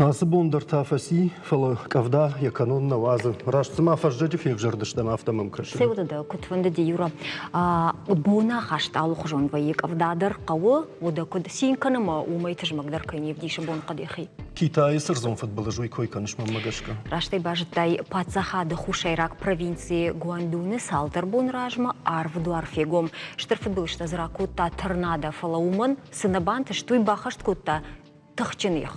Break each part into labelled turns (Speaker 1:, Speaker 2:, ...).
Speaker 1: Асыбондар тафаси, фала кавда, яканон навазы. Рашцыма фажджаджи фег жардыштам автомым крышы.
Speaker 2: Сеудада кутванды диюра. Буна хашталу хужон вайек авдадыр қауы, ода куд синканыма умайтыж магдар кайневдиші бон қадехи.
Speaker 1: Китай сырзон футболы жуй кой канышмам магашка.
Speaker 2: Раштай бажытай пацахады хушайрак провинции Гуандуны салтар бон ражма арвду арфегом. Штыр футболышта зракутта торнадо фалауман сынабанты штуй бахашт кутта тахчиних.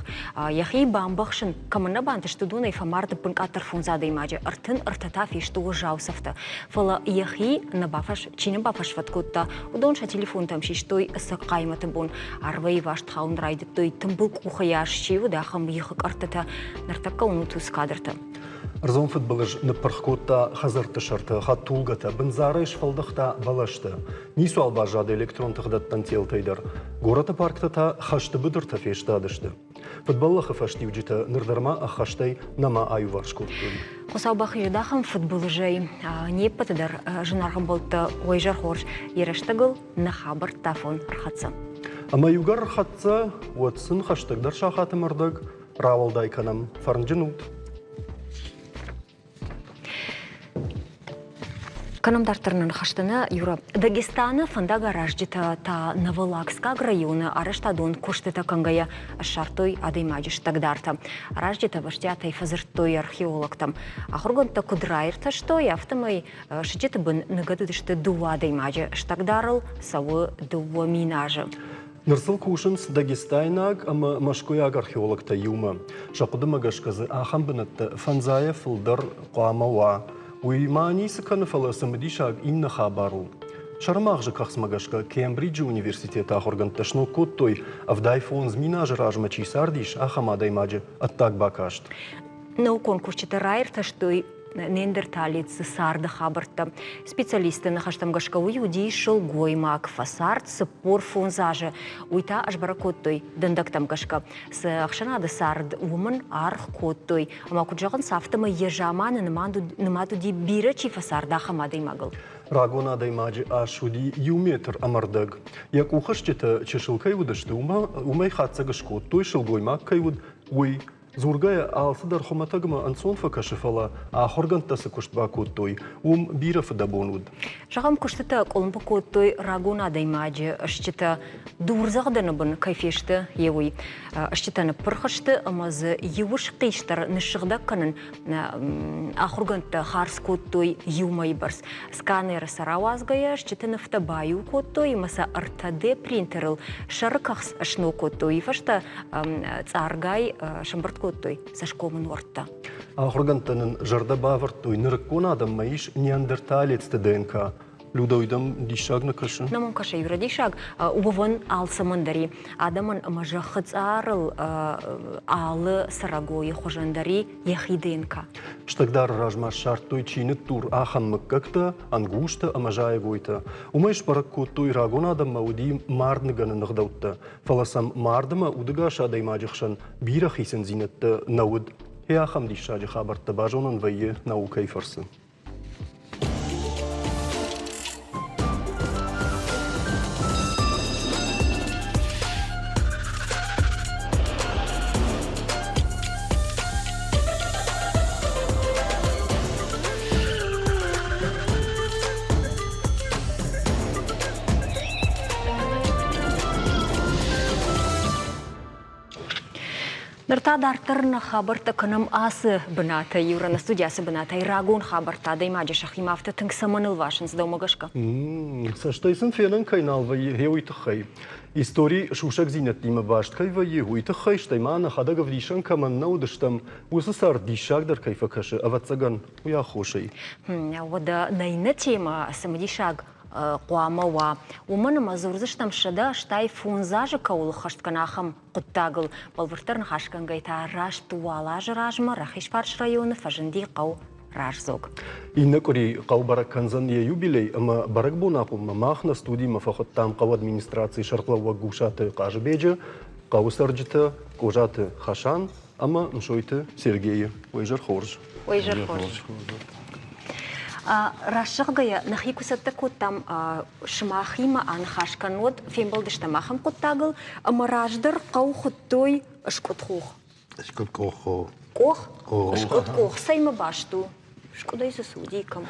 Speaker 2: Яхи бамбахшин камана банты штудуна и фамарда пунк атарфунзада имаджи. Артын артатафи шту жаусафта. Фала яхи набафаш чинем бафаш фаткутта. Удонша телефон там шиштой сакайматы бун. Арвей ваш тхаун райдет той тымбыл кухаяш чиву дахам ехак артата нартака унутус кадрта.
Speaker 1: Рзон футболыж напархкотта хазарты шарты, хаттулгата, бензарыш фалдахта балашты. Нису албажады электрон тагдаттан телтайдар. Гората парктата хашты быдырта фештадышты. Футболлахы фаштивджита нырдарма ахаштай нама аю варшкотты.
Speaker 2: Хусау бахи дахам футболыжай не патадар жынаргам болта ойжар хорш ерештагыл нахабар тафон рхатса.
Speaker 1: Ама югар рхатса, уатсын хаштагдар шахаты мырдаг, равалдай канам фарнджинут.
Speaker 2: Канамдартырнын хаштыны юра Дагестаны фанда гараждита та Новолакска районы арештадон куштыта кангая шартой адаймаджиш тагдарта. Раждита баштята и фазыртой археологтам. Ахургонта кудрайрта что и автомой шичита бын нагадыдышты дуа адаймаджи штагдарыл савы дуа минажы.
Speaker 1: Нырсыл кушынс Дагестайнаг, ама машкояг археологта юма. Шақуды магашказы ахам бынатты фанзая фылдар қуамауа. Уймани сыканы фаласымыдишаг инна хабару. Шармахжы кахсмагашка Кембриджи университета ахорганташно коттой авдайфон зминаж ражма чисардиш ахамадаймаджи аттак бакашт.
Speaker 2: Наукон курчита райрта что неандерталец сарда хабарта. Специалисты на хаштамгашка уюди шел гоймак фасарт сапор фунзажа. Уйта аж баракоттой дандактамгашка. С ахшанада сард уман арх коттой. Амакуджаган сафтама ежаманы намаду ди бирачи фасарда хамадой магал.
Speaker 1: Рагона даймаджи ашуди юметр амардаг. Як ухашчета чешилкай удашты умай хатсагаш коттой шел гоймак кайуд уй. Зургая алсыдар хоматагма ансон факашифала, а хоргантасы куштба коттой, бира фадабонуд.
Speaker 2: Жагам куштата колумпа коттой рагона даймаджи, ашчета дурзагданабын кайфешты евуй. Ашчетаны пырхашты, амаз евуш қиштар нышығдакканын ахурганта харс коттой юмай барс. Сканер саравазгая, ашчетаны фтабаю коттой, маса артаде принтерл, шарыкахс ашно коттой, фашта царгай шамбарт коттой сашкомын орта.
Speaker 1: Ахургантанын жарда бавартой нырыккон адам маиш неандерталецті ДНК. Людойдам дишагна кашы?
Speaker 2: Намон кашы юра дишаг. Убаван алсамандари. Адамын мажа хыцарыл алы сарагойы хожандари яхи ДНК.
Speaker 1: Штагдар ражма шартой чины тур ахан мыккакта, ангушта амажая гойта. Умайш барак коттой рагон адам мауди мардныганы нығдаутта. Фаласам мардыма удыга шадай мажықшан бира хисен зинетті науд. Хеахам дишаджи хабарта бажонын вайе наукай фарсы.
Speaker 2: Нартадартырна хабарта канам асы быната юрана студиясы быната и рагон хабарта даймаджи шахимавта тыңсаманыл вашын сдаумагашка.
Speaker 1: Саштайсын фенен кайнал вайе хеуитахай. Истории шушак зинет дима башткай вайе хуитахай штаймана хадага вдишан каман наудыштам усы сар дишагдар кайфакаши аватсаган уя хошай.
Speaker 2: Вода найна тема самдишаг قواموا ومن مزورزشتم شده شتای فونزاج کول خشت کناخم قطعل بالورترن خشکن گیتا راش توالاج راجم رخیش پارش رایون فجندی قو راش زوج.
Speaker 1: این نکوری قو برک کنزن یوبیلی اما برک بوناپو مماخ نستودی مفخت تام قو ادمینستراسی شرقلا و گوشات قاجبیجه قو سرجته کوجات خشان اما مشویت سرگی ویجر خورج.
Speaker 2: ویجر خورج. راشقيا نخي كسرت كوتام شماخيما عن خاشكنود فين بلدش تماخم كوتاغل أما راجدر قو خطوي أشكت خوخ.
Speaker 3: Шкод кохо.
Speaker 2: Кох?
Speaker 3: Кох.
Speaker 2: Шкод кох, сайма башту. Шкода и засудикам.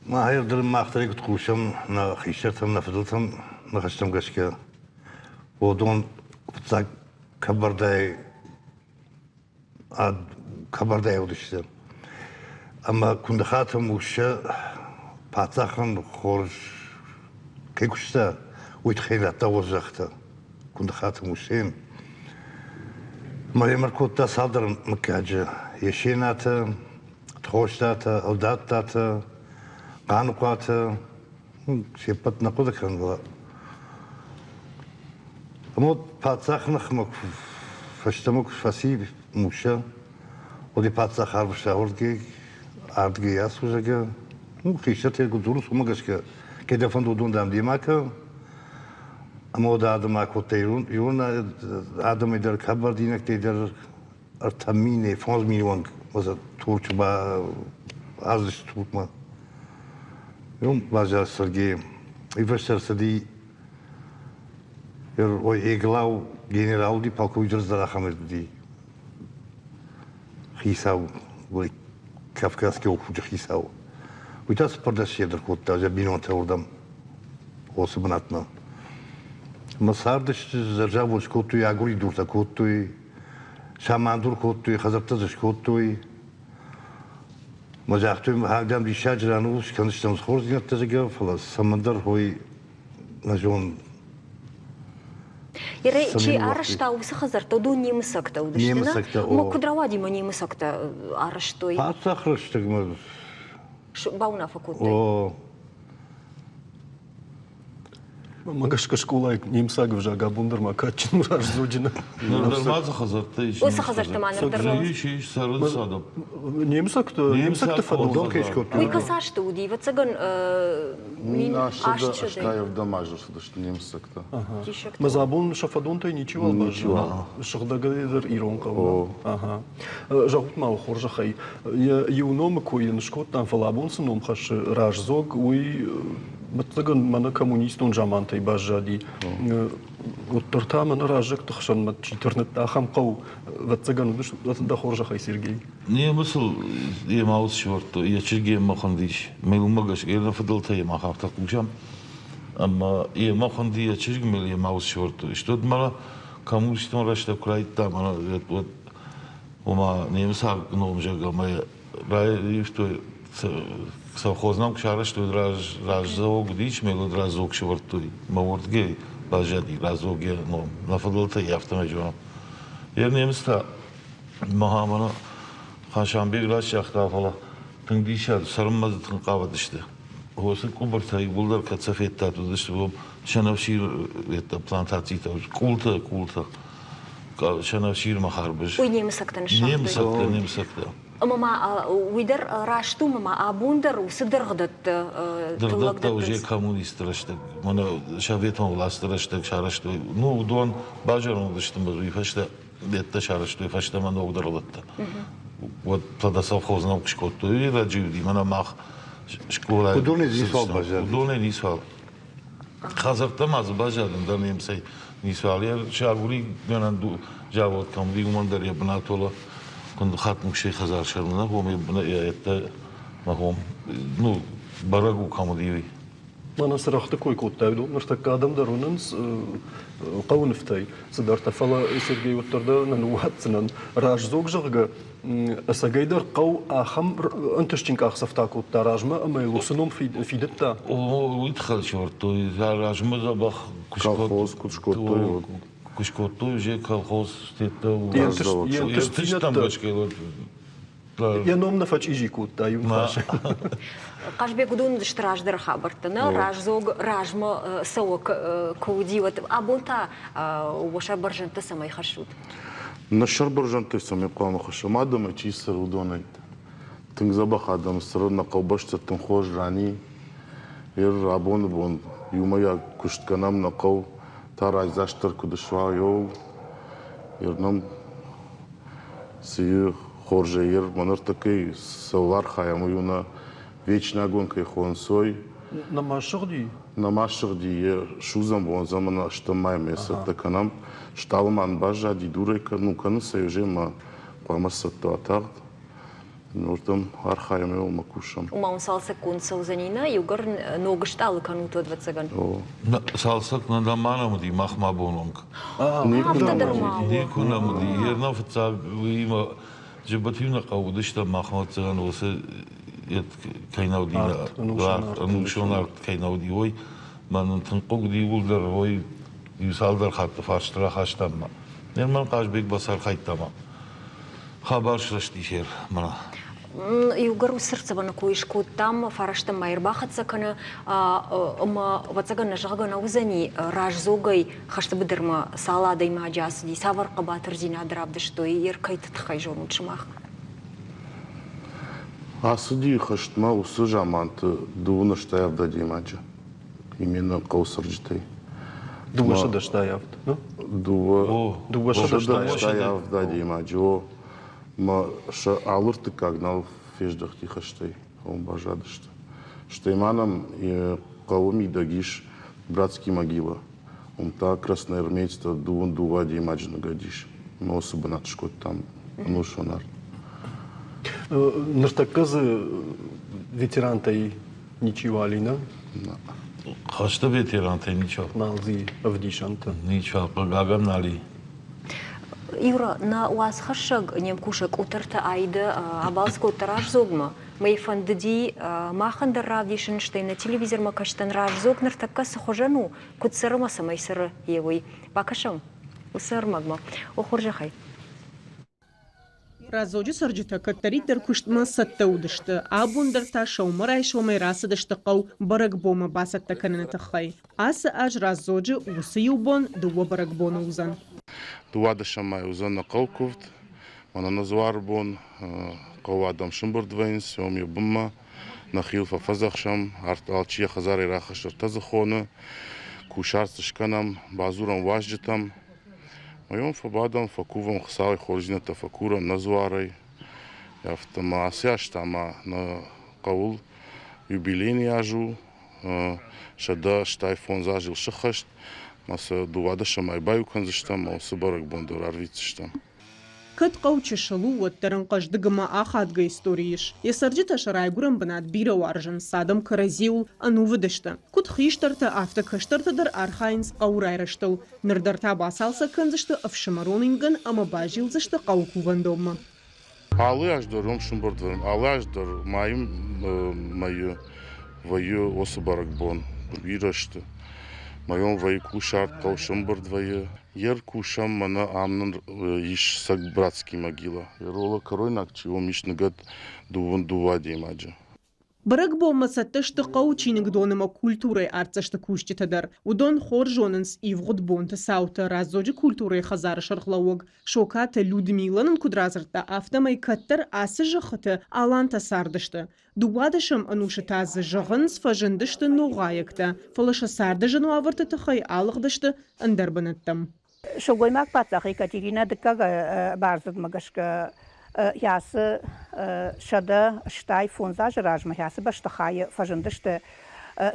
Speaker 3: ما هي در مقطعی که خوشم نه خیشتم نفدلتم نخستم گشکه و دون بتاع کبردای ودشتم اما كنت خاتم وشه پاتاخن خورج کی کشته ويتخيل توزخته كنت خاتم وشين ما يمركوت صادر مكاجة يشيناته تخوشتاته أوداتاته قانقاته شيبت نقودك كان موت باتساخ نخمك فشتمك فاسي موشا ودي باتساخ عرب شاورجي عرضجي ياسوجا خيشتي قدروس ومقشكا كده فندو دون دام ديماكا اما دا آدم اكو تيرون يون آدم يدر كبر دينك تيدر ارتميني 5 مليون مثلا تورچ با ارزش تورما يوم باجا سرگي يفشر سدي ير اوي ايغلاو генерал دي полковник Зарахамед دي خيساو وي كافكاسكي округ خيساو ويتاس пардаш едер кот даже бинонта урдам особенатно مساردش زرجاوش كوتوي اغوري دورتا كوتوي شاماندور كوتوي خزرتزش كوتوي مجاختوي هاجم دي شاجرانوش كانشتم خورزينت تزغ فلاس سمندر هوي نجون
Speaker 2: Ире, чи арашта усы хазарта ду немысакта удыштына?
Speaker 3: Немысакта, о.
Speaker 2: Мо кудравади мо немысакта араштой?
Speaker 3: Пацахрыштык мы.
Speaker 2: Бауна факуттай.
Speaker 3: О,
Speaker 1: Магашка школа немсаг вже габундер макачин раж зудина.
Speaker 4: Нордермаза хазарта иш.
Speaker 2: Усы хазарта маныр дырнау.
Speaker 4: Иш сарын садап.
Speaker 1: Немсак
Speaker 3: Дон кешкот.
Speaker 2: Уй касашта уди, вацаган мин ашчы
Speaker 5: Ашкаев дамажыр сыдышты немсакта.
Speaker 2: дей.
Speaker 1: Мазабун шафадонтой ничего албажа. Шагдагадер ирон кавна. Ага. Жагут мау хоржахай. Юном коин шкоттан фалабун сыном хаш ражзог уй متلقن منا كمونيستون جامانتي باجادي وترتا من راجك تخشن ما تشترنت تاخم قو وتلقن ودش دخورجا خي سيرجي
Speaker 4: Nije misl je malo švorto, je čirge mahandiš. Melu magaš, jedna fadalta je mahafta kućam. Ama je mahandi je čirge mel je malo švorto. Što od mala kamu što rašta kraj tam, ona od oma nemsa nomžaga, ma je raj što je совхознам кшара што разог дич мело разог швартуй мавортге бажади разоге но на фадалта яфта меҷон ер немста маҳамана хашанбек раш яхта фала тингдиша сармаз тинқава диште хоса кубартай булдар кацафетта диште бом шанавшир ета плантацита култа шанавшир махарбиш
Speaker 2: Уй немысактан шахтой.
Speaker 4: немсакта
Speaker 2: Мама уйдер рашту мама абундер усыдыргдат
Speaker 4: Дырдатта уже коммунист раштык. Мана шаветон власть раштык шарашты. Ну, дон бажарон дыштым бу ифашта детта шарашты ифашта мана угдырылатта. Вот тогда совхозном школу и раджуди мана мах школа.
Speaker 3: Удоне нисвал бажар.
Speaker 4: Удоне нисвал. Хазарта маз бажардан да немсай нисвал. Я шагури гананду жавот камди умандар я бнатола. كنت خاتم شيء خزار شرمنا هو ما هو ну барагу камдиви
Speaker 1: Мана срахта кой коттайду ныртак адам дарунанс قونفتي صدرت فلا سيرجي وتردا نواتسنن راج زوج جرجا اسجيدر قو اخم انتشتينك اخسفتا كوت راجما اما يوصلهم في دتا
Speaker 4: ويدخل شورتو راجما زبخ
Speaker 5: Колхоз, кучкотой.
Speaker 4: кушкотой же колхоз тета
Speaker 1: там я ном на фач ижи кот аю
Speaker 2: Кажбек дун штраждер хабартана ражзог ражма саук каудиват абунта воша баржанта самай хашут.
Speaker 5: Нашар баржанты сами қуамы хашам адам чи сыр удонай. Тинг забах адам сыр на қаубашта тинхош рани. Ер абон бон юмая куштканам на қау тарай заштар кудышва йоу. Ернам си хорже ер манар такой савар хаяму юна вечная гонка и хонсой.
Speaker 1: نماشغدي
Speaker 5: نماشق دی شوزم بون زمان اشتمای میسر تکنم شتالمان باجا دی دوره کنو کنو سیوجه ما قامست تاتاغ نورتم архаем его макушам.
Speaker 2: Uma salsa com sauzanina e o gar no gostal canu todo vatsagan.
Speaker 4: Salsak na da manam di mahma bonong. Никуда муди. Ерна фца има жебативна қаудышта махма цан осе кайнаудина анушонар кайнауди man تنقق دی ولدر وای یوسالدر خط فاشترا خاشتم من قاش بیگ بسر خیتم خبر شلشتی شیر منا
Speaker 2: Югару сърцева на коишко там фарашта майрбахат сакана ама вацага на жага на узани ражзогай хашта бедерма салада има джасди савар қабатыр зина драбдышто и еркайт тхай жону чмах.
Speaker 5: Асуди хаштма усужамант дуна штаев дади маджа. Именно каусарджитай.
Speaker 1: Дуаша да штаявт, ну?
Speaker 5: Дуаша да штаев дади маджо. Ма ша алырты кагнал феждах тихаштай, он бажадышты. Штайманом и кавоми дагиш братский могила. Он та красноармейство дуун дувади имаджина гадиш. Но особо натшкот там, ну шонар.
Speaker 1: Нартаказы ветерантай ничего алина?
Speaker 4: Хашта ветерантай ничего.
Speaker 1: Налзи авдишанта.
Speaker 4: Ничего, погагам нали.
Speaker 2: Юра, на вас хашаг немкушек утерта айда абалско тараж зогма. Мэй фандди махандар равдишенштейн на телевизор макаштан раж зогнер така сахожану кутсарма самайсара евой. Бакашам. Усар магма. Охоржахай.
Speaker 6: Разоджи сарджита каттари дъркуштма саттаудышты. Абундарта шаумарай шаумай расадышты қау барагбома басатта кананата хай. Асы аж разоджи усы юбон дуа барагбона узан.
Speaker 5: Дуада шамай узан на калковт, мана назвар бон, кавадам шумбар двайн, сем юбма, нахил фафазахшам, алчия хазари рахашар тазахона, кушарцы шканам, базурам важджитам, моем фабадам факувам хсавай хоржината факурам назварай, яфтама асяштама на каул юбилейни ажу, шада штай фон зажил шахашт, маса дувада шамай баю канзыштам, маса барак бондор арвицыштам.
Speaker 6: Кът қаучы шалу оттарын қаждығыма ақадға историиш. Есарджита шарайгурам банат бира варжан садам каразиул ану выдышты. Кут хиштарты авто кыштартыдар архайнс қаурайраштыл. Нырдарта басалса канзышты авшамаронинган ама бажилзышты қауку вандомма.
Speaker 5: Алы аждар ром шумбардварым, алы аждар маю ваю осы барак бон бирашты. Моем вай кушарт каушам бардвая, ер кушам мана амнан иш сак братский могила. Ерола коройнак чего мишнагат дуван дувади маджа.
Speaker 6: Барагбома саттышты қаучинг доныма культурой арцашты куштитадар. Удон хоржонынс ивгуд бонты саута разоджи культурой хазары шархлауг. Шоката Людмиланын кудразырта автомай каттар асы жахыты аланта сардышты. Дуадышым анушы тазы жағын сфажындышты ноғайыкты. Фалыша сардыжын уавырты тұхай алығдышты андарбаныттым.
Speaker 7: Шогоймак патсақ Екатерина дыққа барзыд мағашқа ясы шада штай фонзаж ражма ясы баштахай фажындышты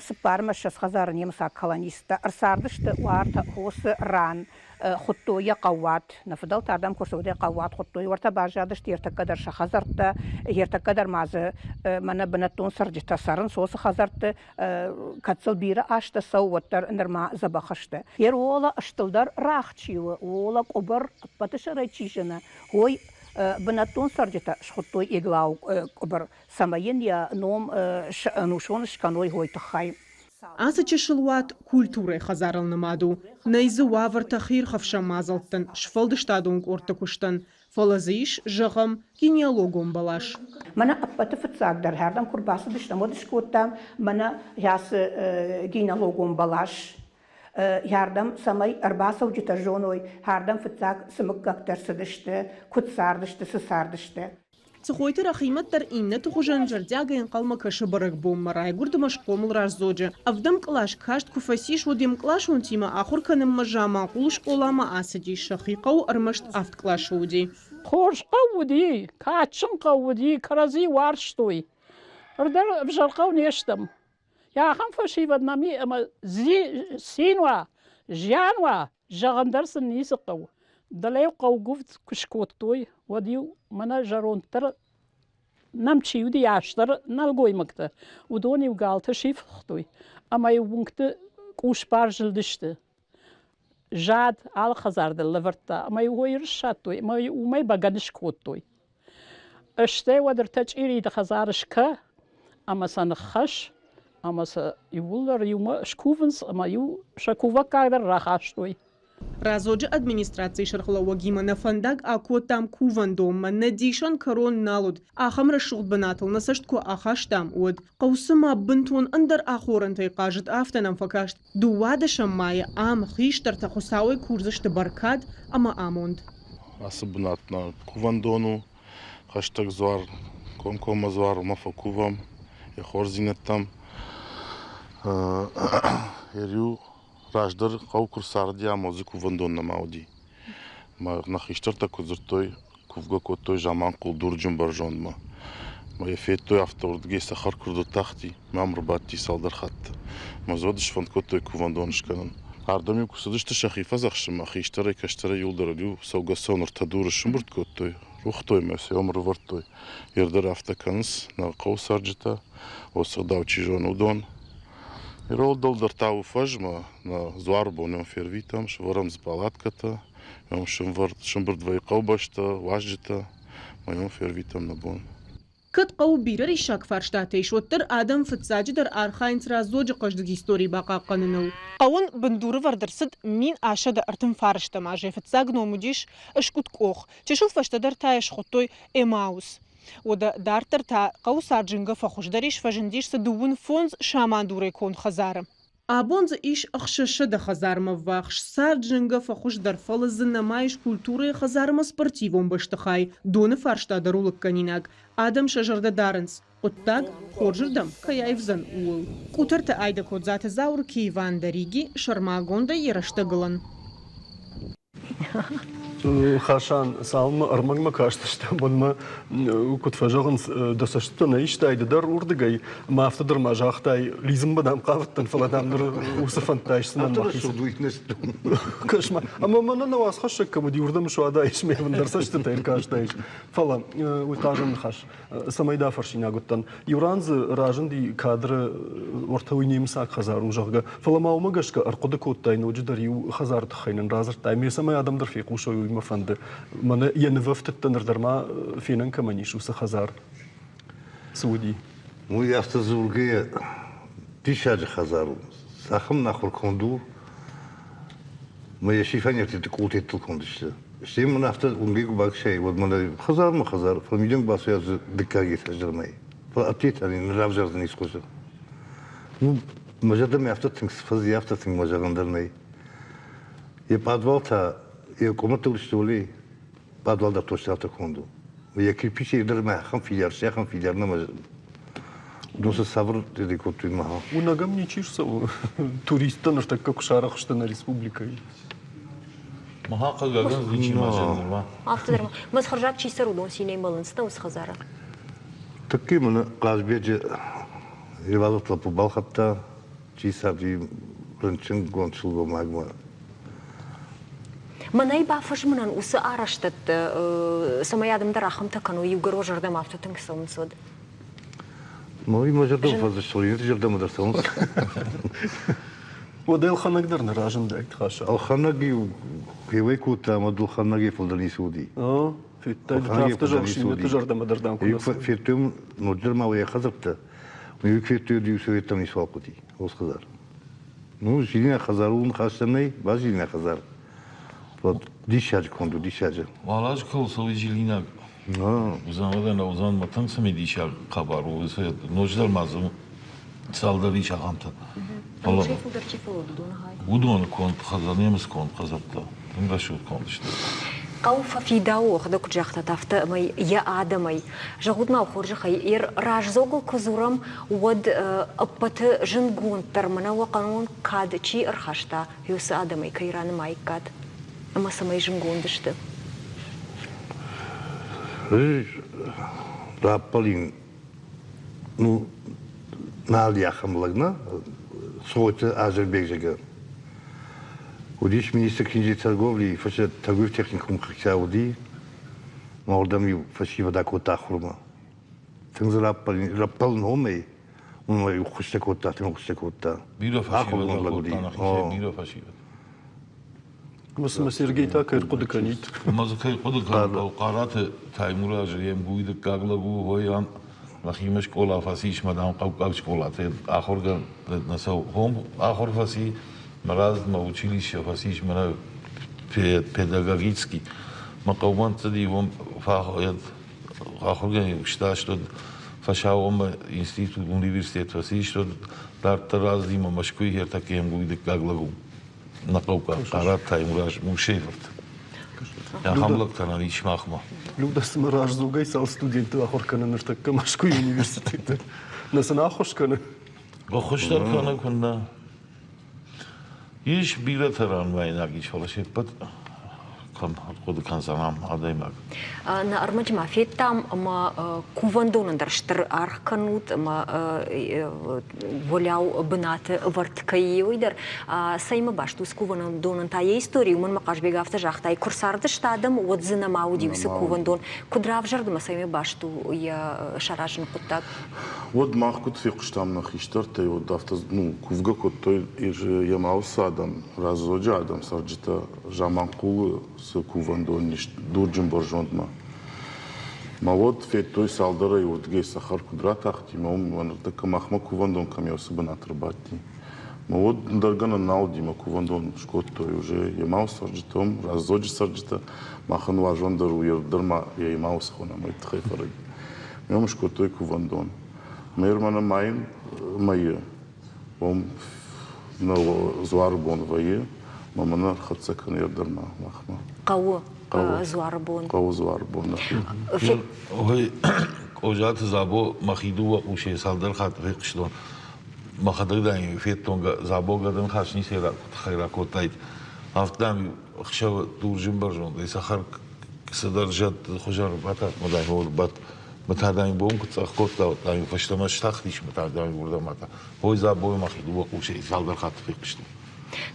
Speaker 7: сыпарма шасхазар немсак колониста арсардышты уарта хосы ран хуттоя қауат нафдал тардам курсуде қауат хуттоя варта бажадышты ертакадар шахазарта ертакадар мазы мана бинаттон сарджита сарын сосы хазарты катсыл бири ашты сауаттар нырма забахашты ер ола аштылдар рахчиуы ола кобар патышарай чишина ой бинаттон сарджита шхуттой иглау кобар самайын я ном нушон шканой хой тахай
Speaker 6: Аса чешылуат культурой хазарылны маду. Найзы уаварта хир хавша мазалтын, шфалдыштадунг ортыкуштын. Фалазыиш жағым генеалогом балаш.
Speaker 7: Мана аппаты фыцагдар, härдам курбасы дыштам, одышкоттам, мана ясы генеалогом балаш. Härдам самай арбасау жита жоной, härдам фыцаг сымык гактар сыдышты, кутсардышты, сысардышты.
Speaker 6: Цхойты рахиматтар инна тухужан жардягайын қалма кашы барак бомма райгурды машқомыл разоджы. Авдам клаш кашт куфасиш водем клаш он тима ахурканым мажама кулыш олама асади шахиқау армашт авт клаш уди.
Speaker 8: Хоршқа уди, качынқа уди, карази варштой. Ордар вжарқау нештам. Ja, gaan verschieten naar mij, maar zien we, zien we, zeggen ze niet zo gauw. De leeuw gauw goed geschot toe, wat je manager rondter, nam chiu die achter, nal gooi makte. We doen je galte schief toe, maar je wonkte kuspar diste. Jad al gezarde leverta, maar je hoor schat toe, maar je umay bagadisch kot toe. Este wat er tach iri de gezarishka, ama san khash. Ama se iwuller yuma skuvens ama yu shakuva kader rakhashtoi.
Speaker 6: Разоджи администрации шархлауа гимана фандак ако там кувандом надишан корон налуд ахамра шулбанатл насаштко ахаштам од қаусыма бынтун андер ахоран тайқажит афтанам факашт дуада шаммая ам хиштар тахусауи курзашты баркад ама амонд.
Speaker 5: Особено на кувандону, хаштаг звар, конкома звар, мафа кувам, я хорзинет там. Ерю раждар қау курсардия музыку вандон на мауди. Ма на хиштарта кузуртой кувга котой жаман кулдурджун баржон ма. Ма ефеттой автордге сахар курду тахти, мам рубати салдар хатта. Ма зодиш фанд котой кувандоншканан. Ардами кусадышты шахифа захшыма хиштара каштара юлдаралю саугасон уртадуры шумбурт котой. Рухтой мәсе омры вартой. Ердар автаканс на қау сарджита, осыгдау чижон удон. Ирол долдар тау фажма на зуарбо нем фервитам, шварам с палатката, нем шумбар двои қаубашта, важджита, нем фервитам на бон.
Speaker 6: Кът қау бирар ишак фарштате шоттыр адам фытсаджи дар архайнц разоджи қаждык истории бақа қанынау. Қауын бындуры вардырсыд мин ашада артым фаршта маже фытсаг номудиш ашкут қоқ. Чешыл фаштадар таяш хоттой эмаус. Ода дартер та қау сарджинга фахушдариш фажындиш садуын фонз шамандуре кон хазарым. Абонза иш ахшаша да хазарма вахш сарджинга фахуш дар фалызы намайш культуры хазарма спортивом баштахай. Доны фаршта дарулык канинаг. Адам шажарда дарынс. Оттаг хоржырдам каяйвзан уыл. Кутарта айда кодзаты заур кейван дариги шармагонда ераштагылан.
Speaker 1: خاشان سالم أرمج ما كاشتشت بون ما كنت فجأة دسشت نايش تاي در أردقي ما أفتدر ما جاختاي لازم بدم قافتن فلا دامدر وصفن تايش سنن ما
Speaker 3: أترى شودويت نشتم
Speaker 1: كشما أما ما نواس خشك كمدي وردم شو عدايش مي من درسشت تاي كاشتايش فلا وتاجن خش سمايدا فرشينا قلتن يورانز راجن دي كادر ورتويني مساك خزار وجهجا فلا ما ومجش كأرقدك وتاي نوجدر يو خزار تخين رازر تاي مي سما آدم در فيق وشو ما فند من ينففت التنردر ما فينا كمان يشوف خزار سعودي
Speaker 3: مو يفتزولجي تيشاج خزارو ساخم ناخر كوندو ما يشيفان يتقول تلكوندش شيء من أفتز ونجيك باك شيء ودمن خزار ما خزار فميجون باسو يز دكاجي تجرمي فأتيت يعني نرافجر نيسكوزر مو مجرد ما يفتت تنكس فزي يفتت تنك مجرد درني يبادوالتا يقومت الشغلي بدل ده توشيات كوندو وياكل بيشي يقدر ما خم في جار شيء خم في جار نما دوس الصبر تدي كنت معه
Speaker 1: ونجم نيجيش سو توристы نشتك كشارة خشتنا республика
Speaker 4: Маха гаган вичи мажанма.
Speaker 2: Автодерма. Мас харжак чисер удон синей малынста ус хазара.
Speaker 3: такие мы казбеже революция по балхатта чисади рынчин гончил магма
Speaker 2: Манай ба фажманан ус араштат самаядам дарахам такану югро жардам автотын ксамсод.
Speaker 3: ну и может да фазашли жардам дарсам
Speaker 1: وديل خنقدر نراجم داك خاشا
Speaker 3: الخنقي كيويكو تام الخنقي فلدني سودي
Speaker 1: في التاج تجر دم دردام كل
Speaker 3: في توم نجر ما ويا خزبته ويكفي تودي سويت تاني سواقتي وس خزار نو جينا خزارون خاصني باجينا خزار دي شاج كوندو دي شاج
Speaker 4: والله كل سوي جيلينا وزان وزان ما تنسمي دي شال خبر نوجدر مازم سالدري شغامته
Speaker 2: والله شايفو درتي فلود دون هاي
Speaker 4: ودون كنت خزانية مس كنت خزبته نغشو كنت شت
Speaker 2: قوف في داو خدك جاخت تافت مي يا ادمي جغودنا خرج خير راج زوغل كزورم ود ابت جنغون ترمنا وقانون كاد تشي ارخشتا يوس ادمي كيران مايكات اما سمي جنغون دشت
Speaker 3: رابلين ну Mal yakınlığına Soğut'u Azerbaycan'a. Удиш министр книги торговли, фаше торговый техникум Хаксауди, молодами фаше вода кота хурма. Тыңзы раппал номей, он мой хусте кота, тем хусте кота.
Speaker 4: Биро фаши.
Speaker 1: Мысма Сергей так и кудыканит.
Speaker 4: Мазыкай кудыкан, қараты таймура жем гуйды каглагу воян. Лахимаш школа фасиш мадам қау школа. Ахорга насау хом ахор фаси. Разного училища фасиш мана педагогический. Макауман цади вам фахоят ахорган считает, что фашаум институт университет фасиш, что тарта раздима машкуй хер таким гуйдик каглагу. Накаука карат таймураж мушевт. Я хамлак тананич махма.
Speaker 1: Люда смараж зугай сал студенты ахоркана ныртакка машкуй университеты. Насана ахошкана.
Speaker 4: Гохоштар кана кунна. Иш билатеран вайнаги чолошет пат код канзанам адаймак.
Speaker 2: На армаджма феттам ма кувандондар штр архканут ма воляу бнат варткайойдар сайма башту скувандонан тая историю ман макашбега автожахтай курсарды штадам отзына маудиусы кувандон кудрав жардыма сайма башту я шарашын куттак.
Speaker 5: Вот махкут фикштам на хиштарте вот автоз ну кувга кот той иж ямаус адам разоджа адам сарджита жаманкулы с кувандон ниш дурджин боржондма. Ma вот фет той салдара и вот гей сахар кудрат ахти мам така махма кувандон камиосы банатрбати. Ma вот даргана наудима кувандон шкот той уже ямаус сарджитом разоджи сарджита махан важондар уердерма я ямаус хона май тхайфарай. Мам шкот той кувандон. Мейрмана майм майе. Бом на зуарбон вае. Мамана хатсакан ердерма махма.
Speaker 2: Кау зуарбон.
Speaker 5: Кау зуарбон.
Speaker 4: Ой, ожат забо махидуа уше салдар хат векштон. Махадагдан феттонга забо гадан хашни сера хайракотайт. Автам хшава туржин баржон. Исахар садаржат хожар батат модай бат متعدين بوم كنت أخذت لا فشتمش تختيش متعدين بردا ماتا هو إذا بوي ما خيدوا وشيء سالدر خاطر في قشتو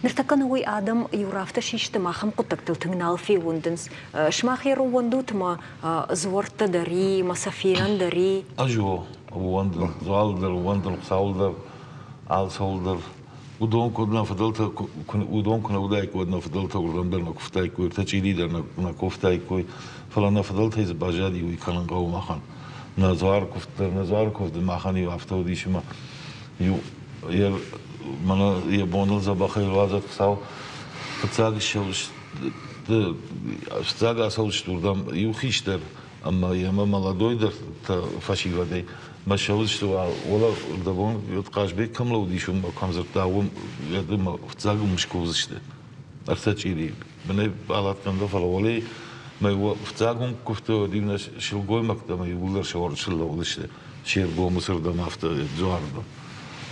Speaker 2: نرتكن هو آدم يرافت شيشت ما خم قطك تلتنال في وندنس شماخير وندوت ما زورت دري ما سفيران دري
Speaker 4: أجو وندل زالدر وندل سالدر آل سالدر ودون كنا فضلت ودون كنا ودايك ودنا فضلت ورندر نكفتايك وتجيدي در نكفتايك فلان فضلت هيز باجادي ويكلن قو مخان نزار كفت مخاني وافتو ديش ما يو ير منا يبونل زباخي الوازت ساو فتاق الشوش فتاق أسوش توردم يو خيشتر أما يما ملادوي در فاشي ودي ما شوش تو ولا دبون يتقاش بيك كم لو ديشو ما كم زرتاوم يدم فتاق مشكوزشته أرتجيلي بني بالات كندا فلولي ما هو فتاقهم كفتو دينا شلقوي مكتما يقولر شوار شلا ولشته شير بو مصر دم هفته جوارد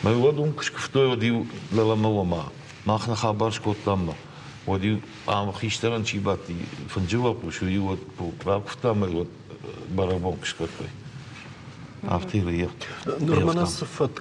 Speaker 4: ما هو دون كفتو وديو لا ما احنا خبرش كوتام وديو ام خيشترن شي باتي فنجوا بوشو يو براكفتا ما هو барабон كشكتوي افتيلي
Speaker 1: نورمانا صفات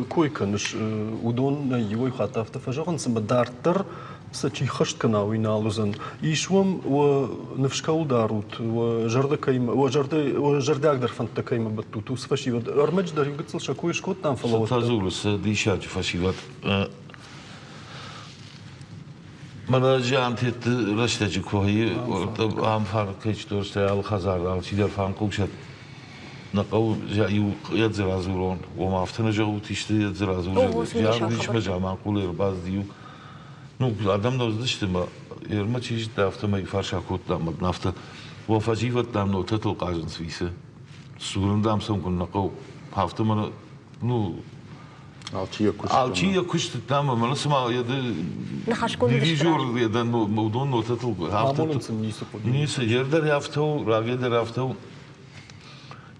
Speaker 1: كوي كانش ودون يوي خاطر افتفجرن سمدارتر سچي خشت كناوي نالوزن يشوم ونفشكاو داروت وجردكايم وجرداك در فانت كايم بتوتو سفشي ارمج در يقتل شكوي شكوت تام فلوت
Speaker 4: فازولس ديشاج فاشيلات مانا جانت رشتاج كوهي ام فارك كيشتور سال خزار شيدر فان كوكشت نقو جايو يدزرازورون وما افتنا جو تشتي يدزرازور جان ديش مجا معقول باز ديو Ну, адам да уздиште, ма ерма чиж да автома и фарша кот да мад нафта. Во фаживат дам но тетл кажен свисе. Сурен дам сам кон накау автома ну алчия куште там, ма сама яде дирижер яде но модон но тетл авто. Нисе ердер авто, рагедер авто.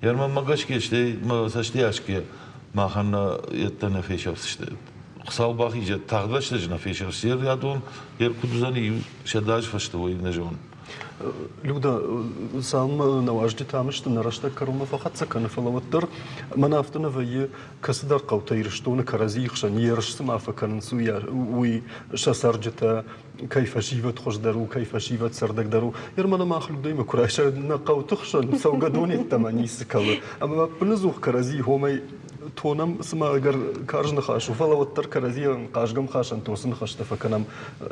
Speaker 4: Ерма магаш кеште, ма саште ашке махана яттана фешавсте. خصاوباخي جت تغداش تجنا في شخصية رياضون يركض زاني شداج فشتوي نجون
Speaker 1: Люда, сам наважди тамышты нарашта карума фақат саканы фалаваттар манафтана вайы касыдар қаута ирштуны карази ихшан ершсы мафаканын суя уй шасарджата كيف شيفت خوش درو كيف شيفت سردك درو يرمنا ما خلو دايما كرايشة نقاو تخشن سوقدوني التماني سكال أما بنزوخ كرازي هومي تونم سما اگر کارج نخاشو فلا وتر كرازي قاشقم خاشن توسن خشت فكنم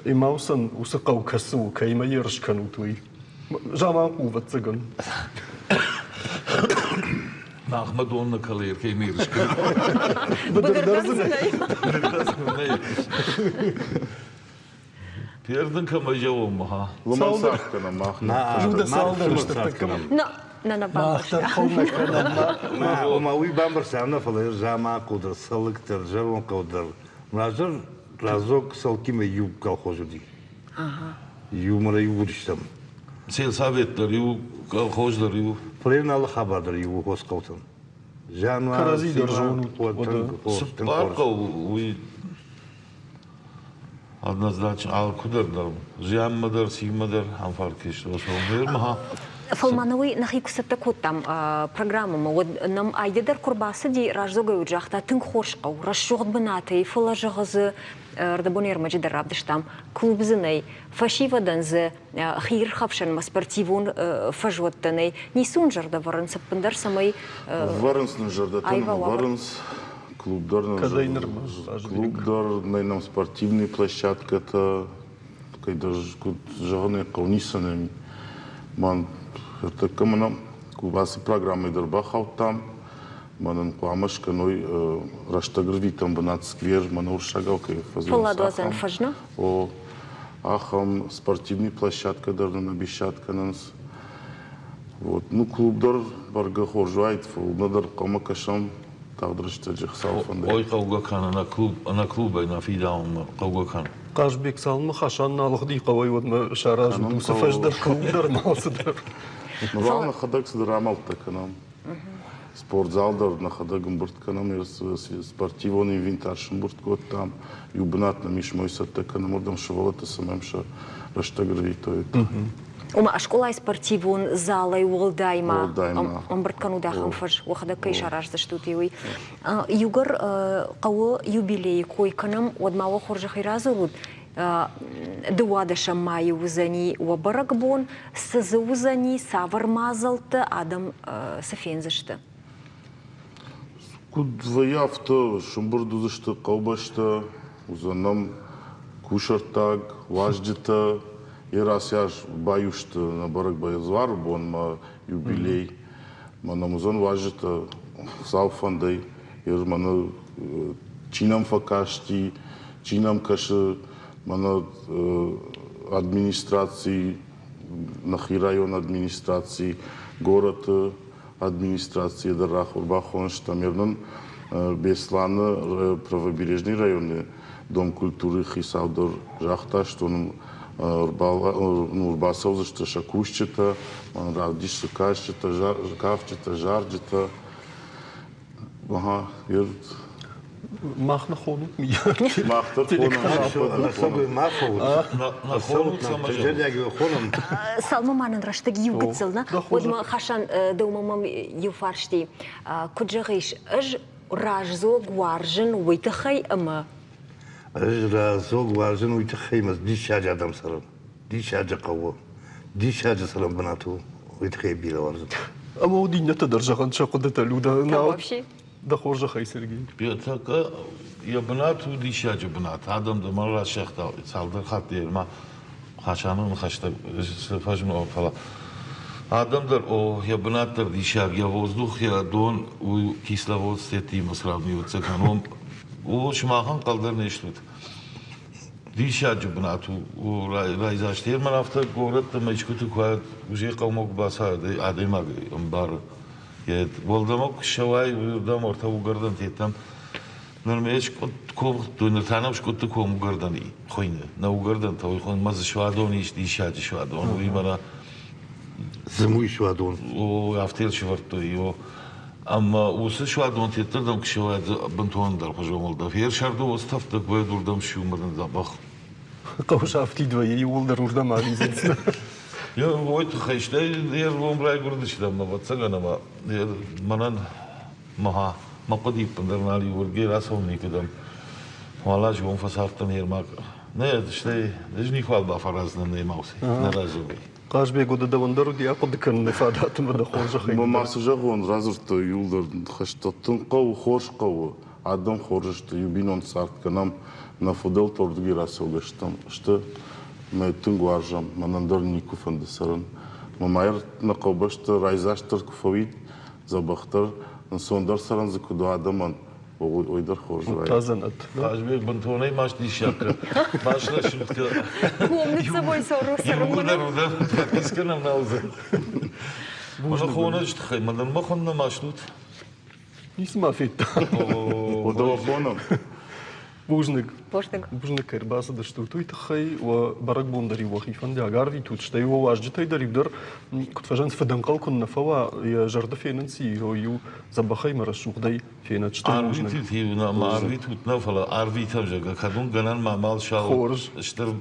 Speaker 1: إماوسن وسقاو كسو كيما يرش كانوا توي جامع قوة تسجن
Speaker 4: Ahmet onunla kalıyor kemi yarışkı.
Speaker 1: بدر درزنا
Speaker 4: Perdin kama javum ha.
Speaker 5: Ломан сахкана махна.
Speaker 1: Люда салдыр штаттакам
Speaker 2: на
Speaker 1: ماختر قومك أنا
Speaker 3: وما وي بامبر سامنا فلا جامع قدر سلك ترجر قدر راجر رازوك سلكي ما يوب كالخوجدي يوم يورشتم
Speaker 4: Sel sabitler yu, kolhozlar yu.
Speaker 3: Прежде الله хабардар его хоскалтон. Жануар
Speaker 1: Карази державну
Speaker 4: Спарка уй. Однозначно, ал кудардар. Жаммадар, сигмадар, хам фарки что соверма.
Speaker 2: فالمانوي نخي كسبت كوتام برنامج مود نم أيدر كرباسة دي راجزوجي وجاختا تنخوش أو رشوق بناتي فلا جهاز ردبونير مجد رابدشتام كلوب زني فشيفا دنز خير خفشن مسبرتيفون فجوتني نيسون جردا ورنس بندر سمي
Speaker 5: Варенс на жардатан, Варенс, клуб Дор на клуб Дор на едном спортивной площадката, къде жагане кълнисане ман така манам кога се програма дърбахал там манан кламашка ной раштагрви там банат сквер манур шагал кай
Speaker 2: فلا فجنا
Speaker 5: о ахам спортивной площадка дор на бишатка нас вот ну клуб Дор барга хоржуайт фул надар камакашам тағдырышты жықсал фонда
Speaker 4: Ой кауга кан ana клуба на фидаум кауга кан.
Speaker 1: قاشبيك سالم خشان نالخ دي قوي ودنا شراج وسفجدر كوبدر مالصدر
Speaker 5: Нормално на хадък се драмал така нам. Спортзал да на хадък бърт канам спортивон и винтаршен бърт кот там и обнат на миш мой са така на мърдам шавалата самем ша раштаграви той.
Speaker 2: وما أشكولاي سبورتيفون زالي والدايما
Speaker 5: والدايما.
Speaker 2: أمبرت كانوا داخل فج وخدا كي شراج دشتوتيوي يوغر قوة يوبيلي كوي كنم ودما وخرج خيرازود دوادة شماي وزني وبرقبون سزوزني سافر مازلت آدم سفين زشت
Speaker 5: Куд ваяфта шумбърдо заща кълбаща узанам кушартаг важджата и расяж баюшта на барък баязвар бон ма юбилей ма намузан важджата салфандай ир мана чинам факашти чинам каша мана администрации на район администрации гората администрация да рахурбахон штамернан беслана правобережни райони дом културы хисалдор жахта что урбасал защита шакущета радиш сукащета кавчета жарджета
Speaker 1: ماخنا خونوك مية
Speaker 5: махтар
Speaker 3: особый мафов
Speaker 4: На холод сама
Speaker 3: холод
Speaker 2: سالما ما نرشتك يوقتلنا ودما خشان دوما يفارشتي كجغيش أج راجزو غوارجن ويتخي أما
Speaker 3: رازوق وارجن ويتخيمس دي شاجة adam سرم دي شاجة قوة دي شاجة سرم بناتو ويتخي بيلا وارجن
Speaker 1: أما ودي نتدرج عن شقدة لودا
Speaker 2: вообще
Speaker 1: ده خورجة خي سرقي
Speaker 4: بيتك يا بنات ودي شاج بنات هذا ده مرة شيخ صالدر خاطر ما خشانون خشت فجمع فلا آدم در او یا بنات در دیشاب یا وزدوخ یا دون و کیسلاوت ستی مسراب میوت سکنم و شما هم قلدر نشود دیشاب بنات و رایزاشتیر من افتاد گورت مشکوت کوه وجه قومک باسا آدم امبار یه ولدمک شوای ولدم ارتا و گردن تیتم نرمیش کوم تو نتانم شکوت کوم گردنی خوینه نو گردن تو خون مز شوادونیش دیشاب شوادون و ایمانا
Speaker 3: زموي شوادون
Speaker 4: و افتیل شورتو یو اما وسه شوادون تیتردم که شواد بنتون در خجومل دا فیر شردو استفت باید وردم شو مردن زبخ
Speaker 1: قوش افتي دوي يولدر وردا ما بيزنس
Speaker 4: يا وقت خيشت دير بوم راي قردش لما بتسجن ما دير منن مها ما قدي بندرنا لي ورجي راسهم كده والله جوم فصارت نير ما نه دشتي دجني خال بفرزنا ني ماوسي نرازوي
Speaker 1: قاش بيقول ده وندر دي أقد كان نفادات من خورج خير
Speaker 5: ما سجغون رازرت يولدر خشتتن قو خوش قو عدم خورجت يبينون صارت كنام نفضل تردقي راسو غشتم شت ما تنغواجم ما نندر نيكو فندسرن ما ماير نقوبشت رايزاشتر كفويد زبختر نسوندر سرن زكدو عدمان ويدر خورج راي
Speaker 1: تازنت
Speaker 4: عجبك بنتوني ماش دي شاكر ماش لا شلت كده
Speaker 2: Комнат собой
Speaker 4: يمودر اسكنا مناوزه وانا خونا اشتخي ما خنا ماشلوت
Speaker 1: نسمع فيت
Speaker 5: ودوفونم
Speaker 1: Бужник кирбаса да шту той тахай و барак бондари وخيفان دي اگر دي توت شتي و واجتي دري بدر كنت فجان فدنقل كنا فوا يا جرد فيننسي هو يو زبخي مرشوق دي فينا تشتي
Speaker 4: عربي تيونا ما عربي توتنا فلا عربي تبجا كادون جنان ما مال شاو
Speaker 1: خورج.
Speaker 4: اشتر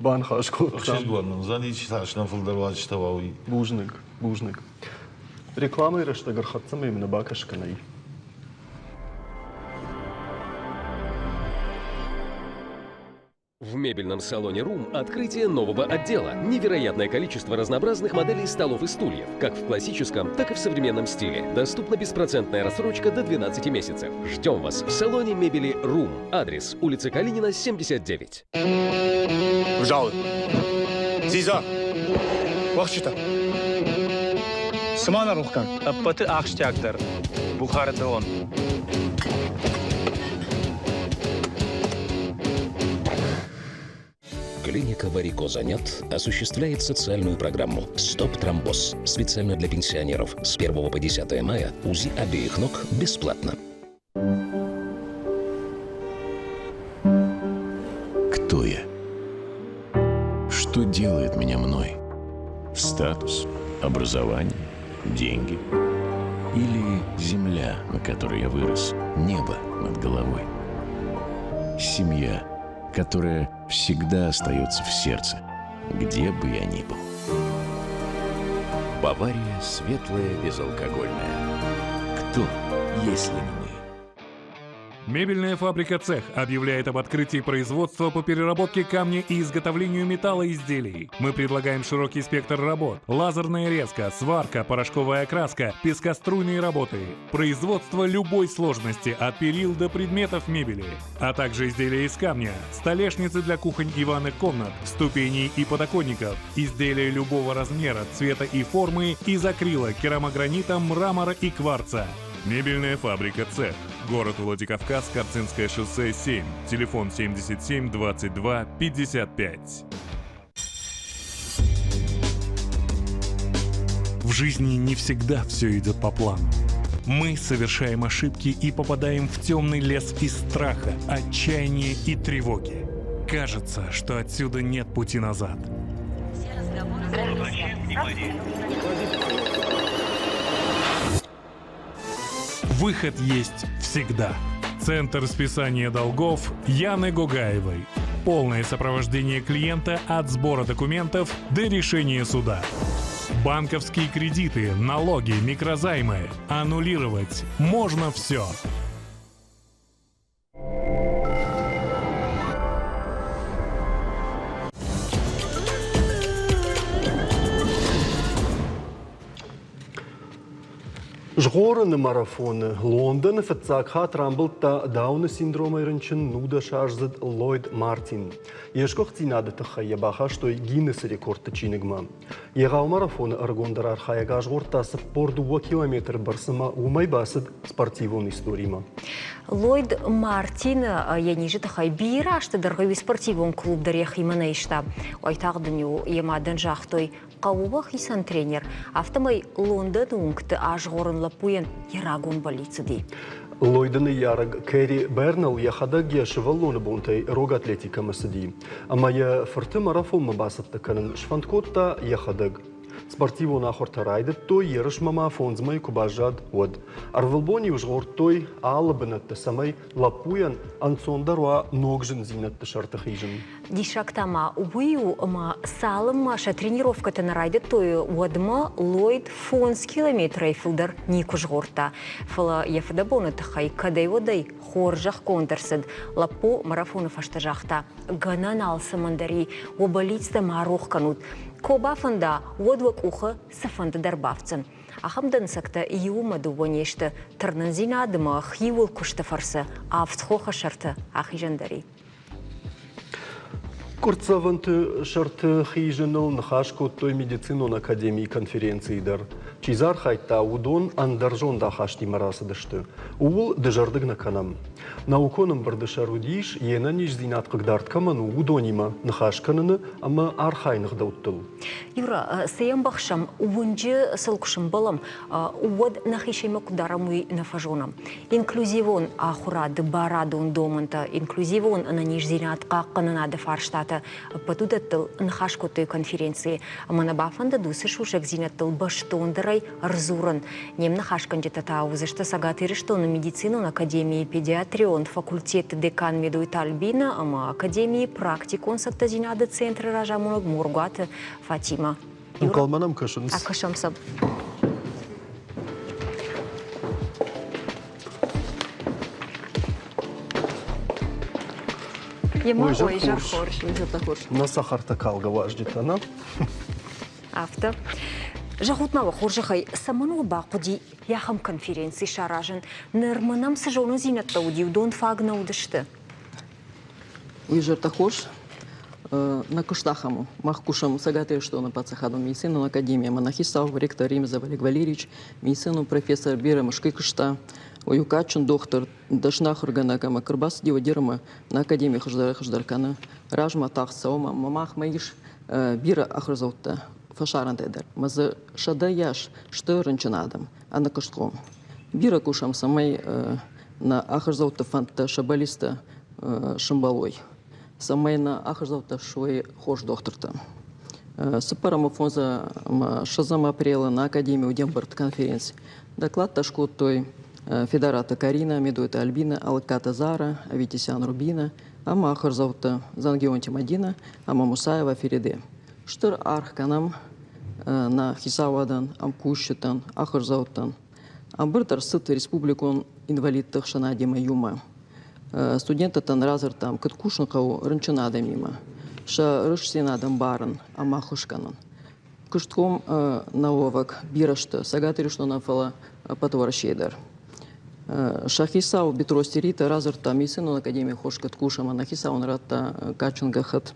Speaker 1: بان خاش كوت
Speaker 4: خشيش قوان زاني تاشنا في الدرواج تواوي
Speaker 1: بوجنك реклама и решта гърхатцаме им на бакашка на и.
Speaker 9: В мебельном салоне «Рум» открытие нового отдела. Невероятное количество разнообразных моделей столов и стульев, как в классическом, так и в современном стиле. Доступна беспроцентная рассрочка до 12 месяцев. Ждем вас в салоне мебели «Рум». Адрес: улица Калинина, 79.
Speaker 10: Пожалуй. Зиза. Вахчита. Сымана рухкан.
Speaker 11: Аппаты ақштяктар. Бухарда он.
Speaker 9: Клиника «Варикоза.нет» осуществляет социальную программу «Стоп-тромбоз» специально для пенсионеров. С 1 по 10 мая УЗИ обеих ног бесплатно.
Speaker 12: Кто я? Что делает меня мной? Статус, образование, деньги? Или земля, на которой я вырос, небо над головой? Семья, которая всегда остается в сердце, где бы я ни был. Бавария светлая, безалкогольная. Кто, если не мы?
Speaker 13: Мебельная фабрика «Цех» объявляет об открытии производства по переработке камня и изготовлению металлоизделий. Мы предлагаем широкий спектр работ: лазерная резка, сварка, порошковая окраска, пескоструйные работы, производство любой сложности от перил до предметов мебели, а также изделия из камня, столешницы для кухонь и ванных комнат, ступеней и подоконников, изделия любого размера, цвета и формы из акрила, керамогранита, мрамора и кварца. Мебельная фабрика «Цех». Город Владикавказ, Карцинское шоссе 7. Телефон 77 22 55. В жизни не всегда все идет по плану. Мы совершаем ошибки и попадаем в темный лес из страха, отчаяния и тревоги. Кажется, что отсюда нет пути назад. Выход есть всегда. Центр списания долгов Яны Гогаевой. Полное сопровождение клиента от сбора документов до решения суда. Банковские кредиты, налоги, микрозаймы. Аннулировать можно все.
Speaker 1: Жгоры марафоны Лондон фатсакха трамблта дауна синдрома ирынчын нуда шарзыд Ллойд Мартин. Ешкох цинады тахая баха, что Гиннес рекорд чинигма. Егау марафоны аргондар архаяга жгорта спорт 2 километр барсыма умай басыд спортивон историма.
Speaker 2: Ллойд Мартин яниже тахай бира, что дорогой спортивон клуб дарех иманейшта. Ойтагдыню емадын жахтой қауыбақ исан тренер. Автомай Лондон уңкты ажғорын лапуен ярагун болицыды.
Speaker 1: Ллойдыны яраг Кэрри Бернал яхада гешеваллоны бонтай рог атлетика масыди. Ама я фырты марафон мабасытты канын шфанткотта яхадаг. Спортиву нахорта райдет той ерыш мама фонзмай кубажад од. Арвылбони уж гортой алыбынатты самай лапуян анцондаруа ногжин зинатты шарты хижин.
Speaker 2: Дишактама убыю ма салым тренировката на райдет той одма лойд фонс километра филдер никуж горта. Фала ефдабона тахай кадай водай хоржах контерсед лапу марафона фаштажахта ганан алсамандари обалицта марохканут. Коба фанда одвак уха сафанда дарбавцан. Ахамдан сакта иума дувонешта тарнанзина адыма хивул куштафарса авцхоха шарта ахижандари.
Speaker 1: Курцаванты шарты хижиныл нахашку той медицину на академии конференции дар. Чизар хайта удон андаржон да хашти марасы дышты. Ул дежардык на канам. Науконым бардышарудиш ена ниш зинат кыгдарт каману удонима нахашканыны, ама архайных дауттыл.
Speaker 2: Юра, сеям бахшам увунжи сылкушым балам уод нахишейма кударамуй нафажонам. Инклюзивон ахурады барадун доманта, инклюзивон на ниш зинат какканына фарштата патудаттыл нахашку той конференции. Ама на бафанда дусы шушек зинаттыл баштондырай арзуран. Нем нахашкан жетата узышта сагатырышто на медицину на академии педиатрион факультет декан медуит Альбина, ама академии практикон саттазинады центры ражамунок мургата Фатима.
Speaker 1: Калманам кашынс.
Speaker 2: Акашам саб. Ема ой жархорш.
Speaker 1: На сахарта калга важдит она.
Speaker 2: Авто. Жахутнава хоржахай саману бақуди яхам конференции шаражен нырманам сажону зинатта уди удон фагна удышты.
Speaker 14: Уйжарта хорж на куштахаму махкушам сагаты что на пацахаду медицину на академии монахисав ректор Римза Валерий Валерьевич медицину профессор Бира Машкы Кышта уюкачун доктор дашнах органакама кырбас дива дерма на академии хаждаркана ражма тахсаума мамах маиш Бира ахрзаутта фашаран дедер мазы шада яш что ранчанадам а на кыштком Бира кушам самай на ахрзаутта фанта шабалиста шамбалой самай на ахрзаутта шой хош докторта сапарама фонза шазам апреля на академии удембарт конференции доклад ташку той Федерата Карина, Медуэта Альбина, Алката Зара, Авитисян Рубина, Ама Ахарзаута Зангионти Мадина, Ама Мусаева Фериде. Штыр архканам на Хисавадан, Амкущитан, Ахарзаутан. Амбыртар сыт республикон инвалид тахшана дима юма. Студентатан разыр там кыткушныкау рынчынада мима. Ша рышсенадам барын, Ама хышканан. Кыштком наовак бирашты, сагатырышно нафала патварщедар. Шахисау битростерита разырта мисыну на академии хошкат кушама нахисау наратта качунгахат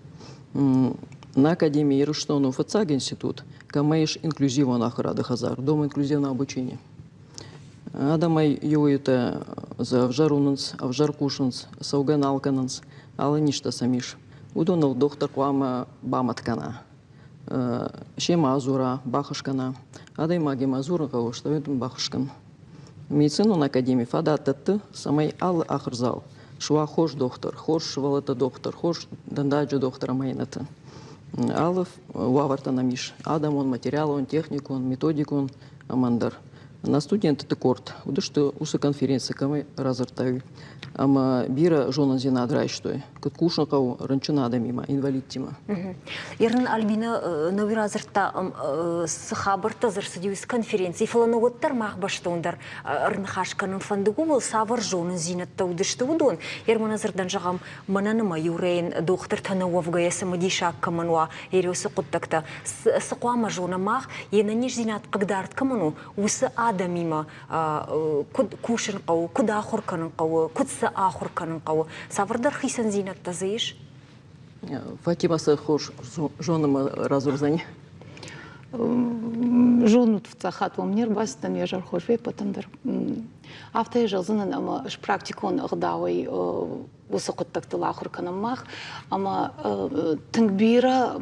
Speaker 14: на академии Ирыштону ФЦАГ институт камаиш инклюзивон ахрада хазар дом инклюзивного обучения. Адамай юита за вжарунанс, авжаркушанс, сауганалкананс, ала ништа самиш. Удонал доктор куама баматкана. Шема азура бахашкана. Адай маги мазура кого что это бахашкан. Медицину на академии фадатты самай ал ахрзал. Шва хош доктор, хош валата доктор, хош дандаджа доктора майната. Алов ваварта намиш. Адам он материал, он технику, он методику, он амандар. На студенты текорт. Удышты усы конференции камай разыртаю. Ама бира жона зина драйштой. Куткушнакау ранчунада мима, инвалид тима.
Speaker 2: Ерн Альбина нови разырта сахабарта зарсадию из конференции. Фалановаттар махбаштондар рнхашканын фандыгу был савар жона зинатта удышты удон. Ерман азырдан жағам мананама юрейн доктор танауавга ясамадиша камануа ереусы құттакта. Сақуама жона мах енаниш зинат қагдарт каману усы адамима кушын қау, куда ахурканын қау, кудса ахурканын қау. Савардар хисан зинатта заиш?
Speaker 14: Фатима сахош жонама разурзани.
Speaker 15: Жонут в цахат вомнер бастан ежар хошве потандар. Авто ежал зынын ама практикон агдавай усы құттактыла ахурканын мах. Ама тыңбира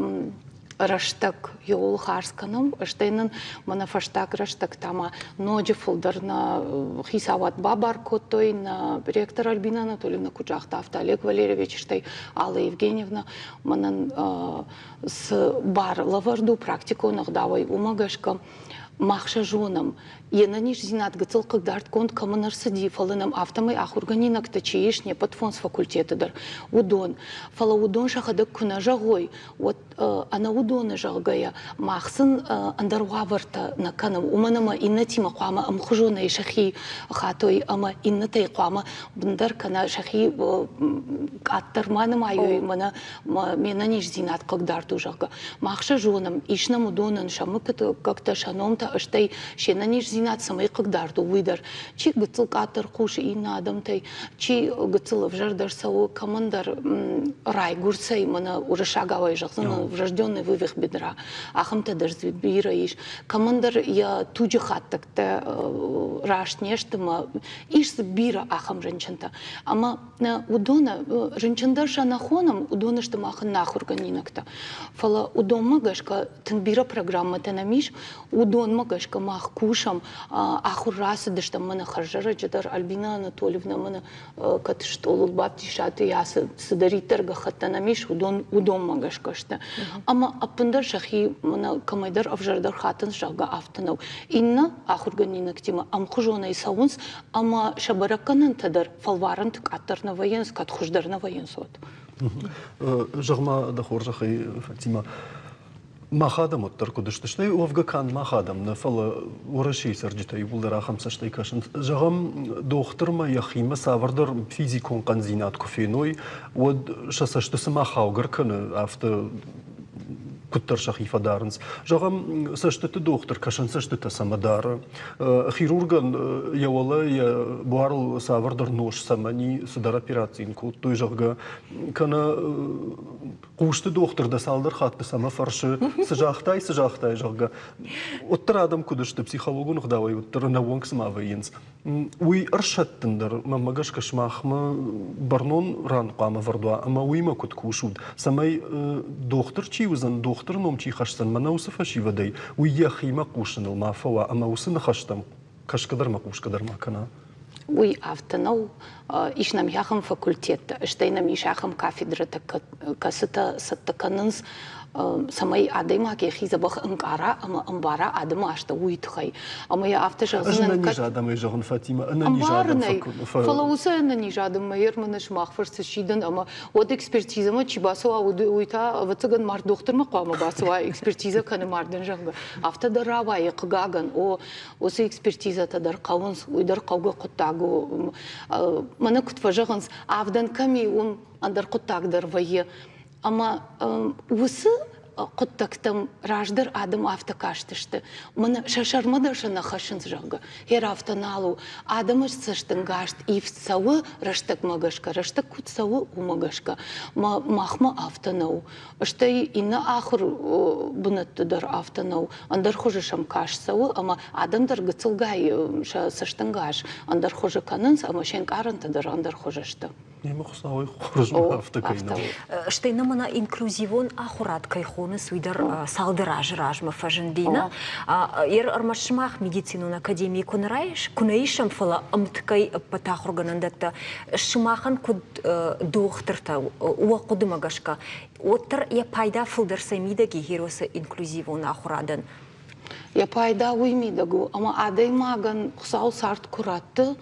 Speaker 15: раштак йол харсканым, ыштайнын мана фаштак раштак тама ноджи фулдырна хисават бабар коттой на ректор Альбина Анатольевна Куджахта, Олег Валерьевич Штай, Алла Евгеньевна, манан с бар лаварду практику нагдавай умагашка махша жоном. Ена ниш зинат гыцыл кыгдарт конт камынар сыди фалыным автомай ахурганинак тачиешне подфонс факультетыдар. Удон. Фала удон шахадак күна жағой. Вот ана удоны жағгая махсын андаруаварта на канам. Уманама инна тима қуама амхужона и шахи хатой ама инна тай қуама бындар кана шахи аттарманым айой мана мена ниш зинат кыгдарту жағга. Махша жоным ишнам удонын шамы как-то шаномта аштай шена ниш зинат самый кыгдарту выдар. Чи гыцыл катыр куш и надамтай, чи гыцыл вжардар сау командар рай гурцей мана уже шагавай жақсына вжажденный вывих бедра. Ахамта даже бираиш. Командар я туджи хаттакта рашнештыма иш бира ахам женчанта. Ама удона женчандар шанахоном удона штыма ахын нахурганинакта. Фала удон магашка тынбира программа тенамиш удон магашка мах кушам ахур расы дышта мана харжара жадар Альбина Анатольевна мана катыштолул баптишаты ясы сыдаритер гахаттанамиш удон магашкашта. Ама апындар шахи мана камайдар авжардар хатын шага автанау. Инна ахурганинак тима амхужона и саунс ама шабараканан тадар фалваран тык аттарна военс катхуждарна военсот.
Speaker 1: Жағма дахор жахи Фатима. Махадам оттар кудыштыштай овгакан махадам на фала ураши сарджитай булдара хамсаштай кашын. Жағам доқтырма яхима савардар физикон канзинат кофеной вот шасаштысы махаугар каны авто куттар шахифа дарынс. Жағам саштыты доқтыр кашын саштыты самадары. Хирурган явала я буарл савардар нож самани судар операциин кут. Той жағга кана кушты доқтыр да салдар хатты сама фаршы сыжақтай жағга. Оттыр адам кудышты психологун ғдавай оттыр науанг самавайынс. Уй аршаттындар мамагаш кашмахма барнон ран қама вардуа, ама уйма кут кушуд. Самай доқтыр чиузан доқтыр ном чи хашсан мана усы фаши вадай. Уй яхима кушыныл мафава, ама усы нахаштам. Кашкадар ма кушкадар ма кана.
Speaker 15: Уй автонау ишнам яхам факультет, штейнам ишахам кафедра касыта саттаканынс самай адайма ке хизабах ынкара ама ымбара адыма ашта уйтхай. Ама я авто жазынын
Speaker 1: Ана нижадам ай жағын Фатима, ана нижадам
Speaker 15: фалаусы ана нижадам майыр мыныш махфырсы шидын ама от экспертизама чибасуа уйта вацыган мар доқтырма қуама басуа экспертиза каны мардын жағға. Авто дарава еқыгаган осы экспертиза тадар қауынс уйдар қауға құттагу мана күтва жағынс авдан ками он андар құттагдар вайы. Ама усы құттактым раждар адым автокаштышты. Мына шашармадар шана хашын жағға. Хер автоналу адымыш сыштың гашт ивсауы раштак магашка, раштак кутсауы умагашка. Махма автонау. Аштай инна ахыр бұнаттыдар автонау. Андар хожы шам кашсауы, ама адамдар гыцылгай сыштың гаш. Андар хожы канынс, ама шен карантадар андар хожышты.
Speaker 1: Нема хусауы хожма автокайна.
Speaker 2: Штайна мана инклюзивон ахурат кайхоны суйдар салдыра жражма фажындина. Ер армашмах медицинун академии кунаишам фала амткай патахурганандакта шмахан куд доқтырта уақуды магашка. Оттар я пайда фылдар самидаги хироса инклюзивон ахурадан.
Speaker 15: Я пайда уймидагу, ама адай маган хусау сарт куратты,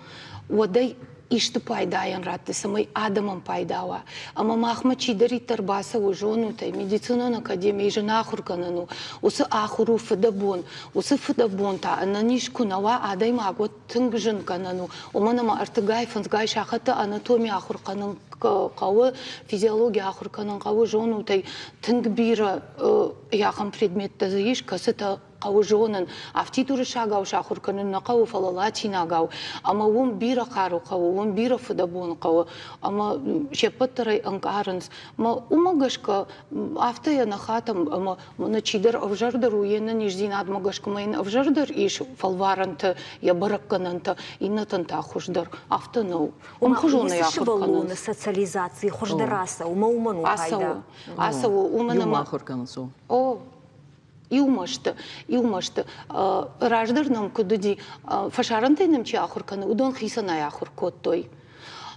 Speaker 15: одай ишты пайдаян ратты, самай адамам пайдава. Ама махма чидари тарбаса ужонутай, медицинон академия жена ахурканану, усы ахуру фыдабон, усы фыдабон та, ананиш кунава адай магот тынгжын канану, уманама артыгай фынсгай шахата анатомия ахурканын қауы, физиология ахурканын қауы жонутай, тынгбира яхам предметті зайыш, касыта нақау жонын, афти туры шагау шахурканы нақау фалалати нагау, ама он бира қару қау, он бира фудабон қау, ама шепаттарай аңқарынс, ма умагашка афтая нахатам, ама мына чидер авжардар уйена ниждин адмагашка майын авжардар иш фалваранты, я бараккананты, иннатанта хуждар, автонау. Он хужуна я хуркананс.
Speaker 2: Социализации хуждараса, умауману хайда.
Speaker 15: Асау, уманама. О, и умашты. Раждарнам кудуди фашарантайным чи ахурканы, удон хисана ахуркот той.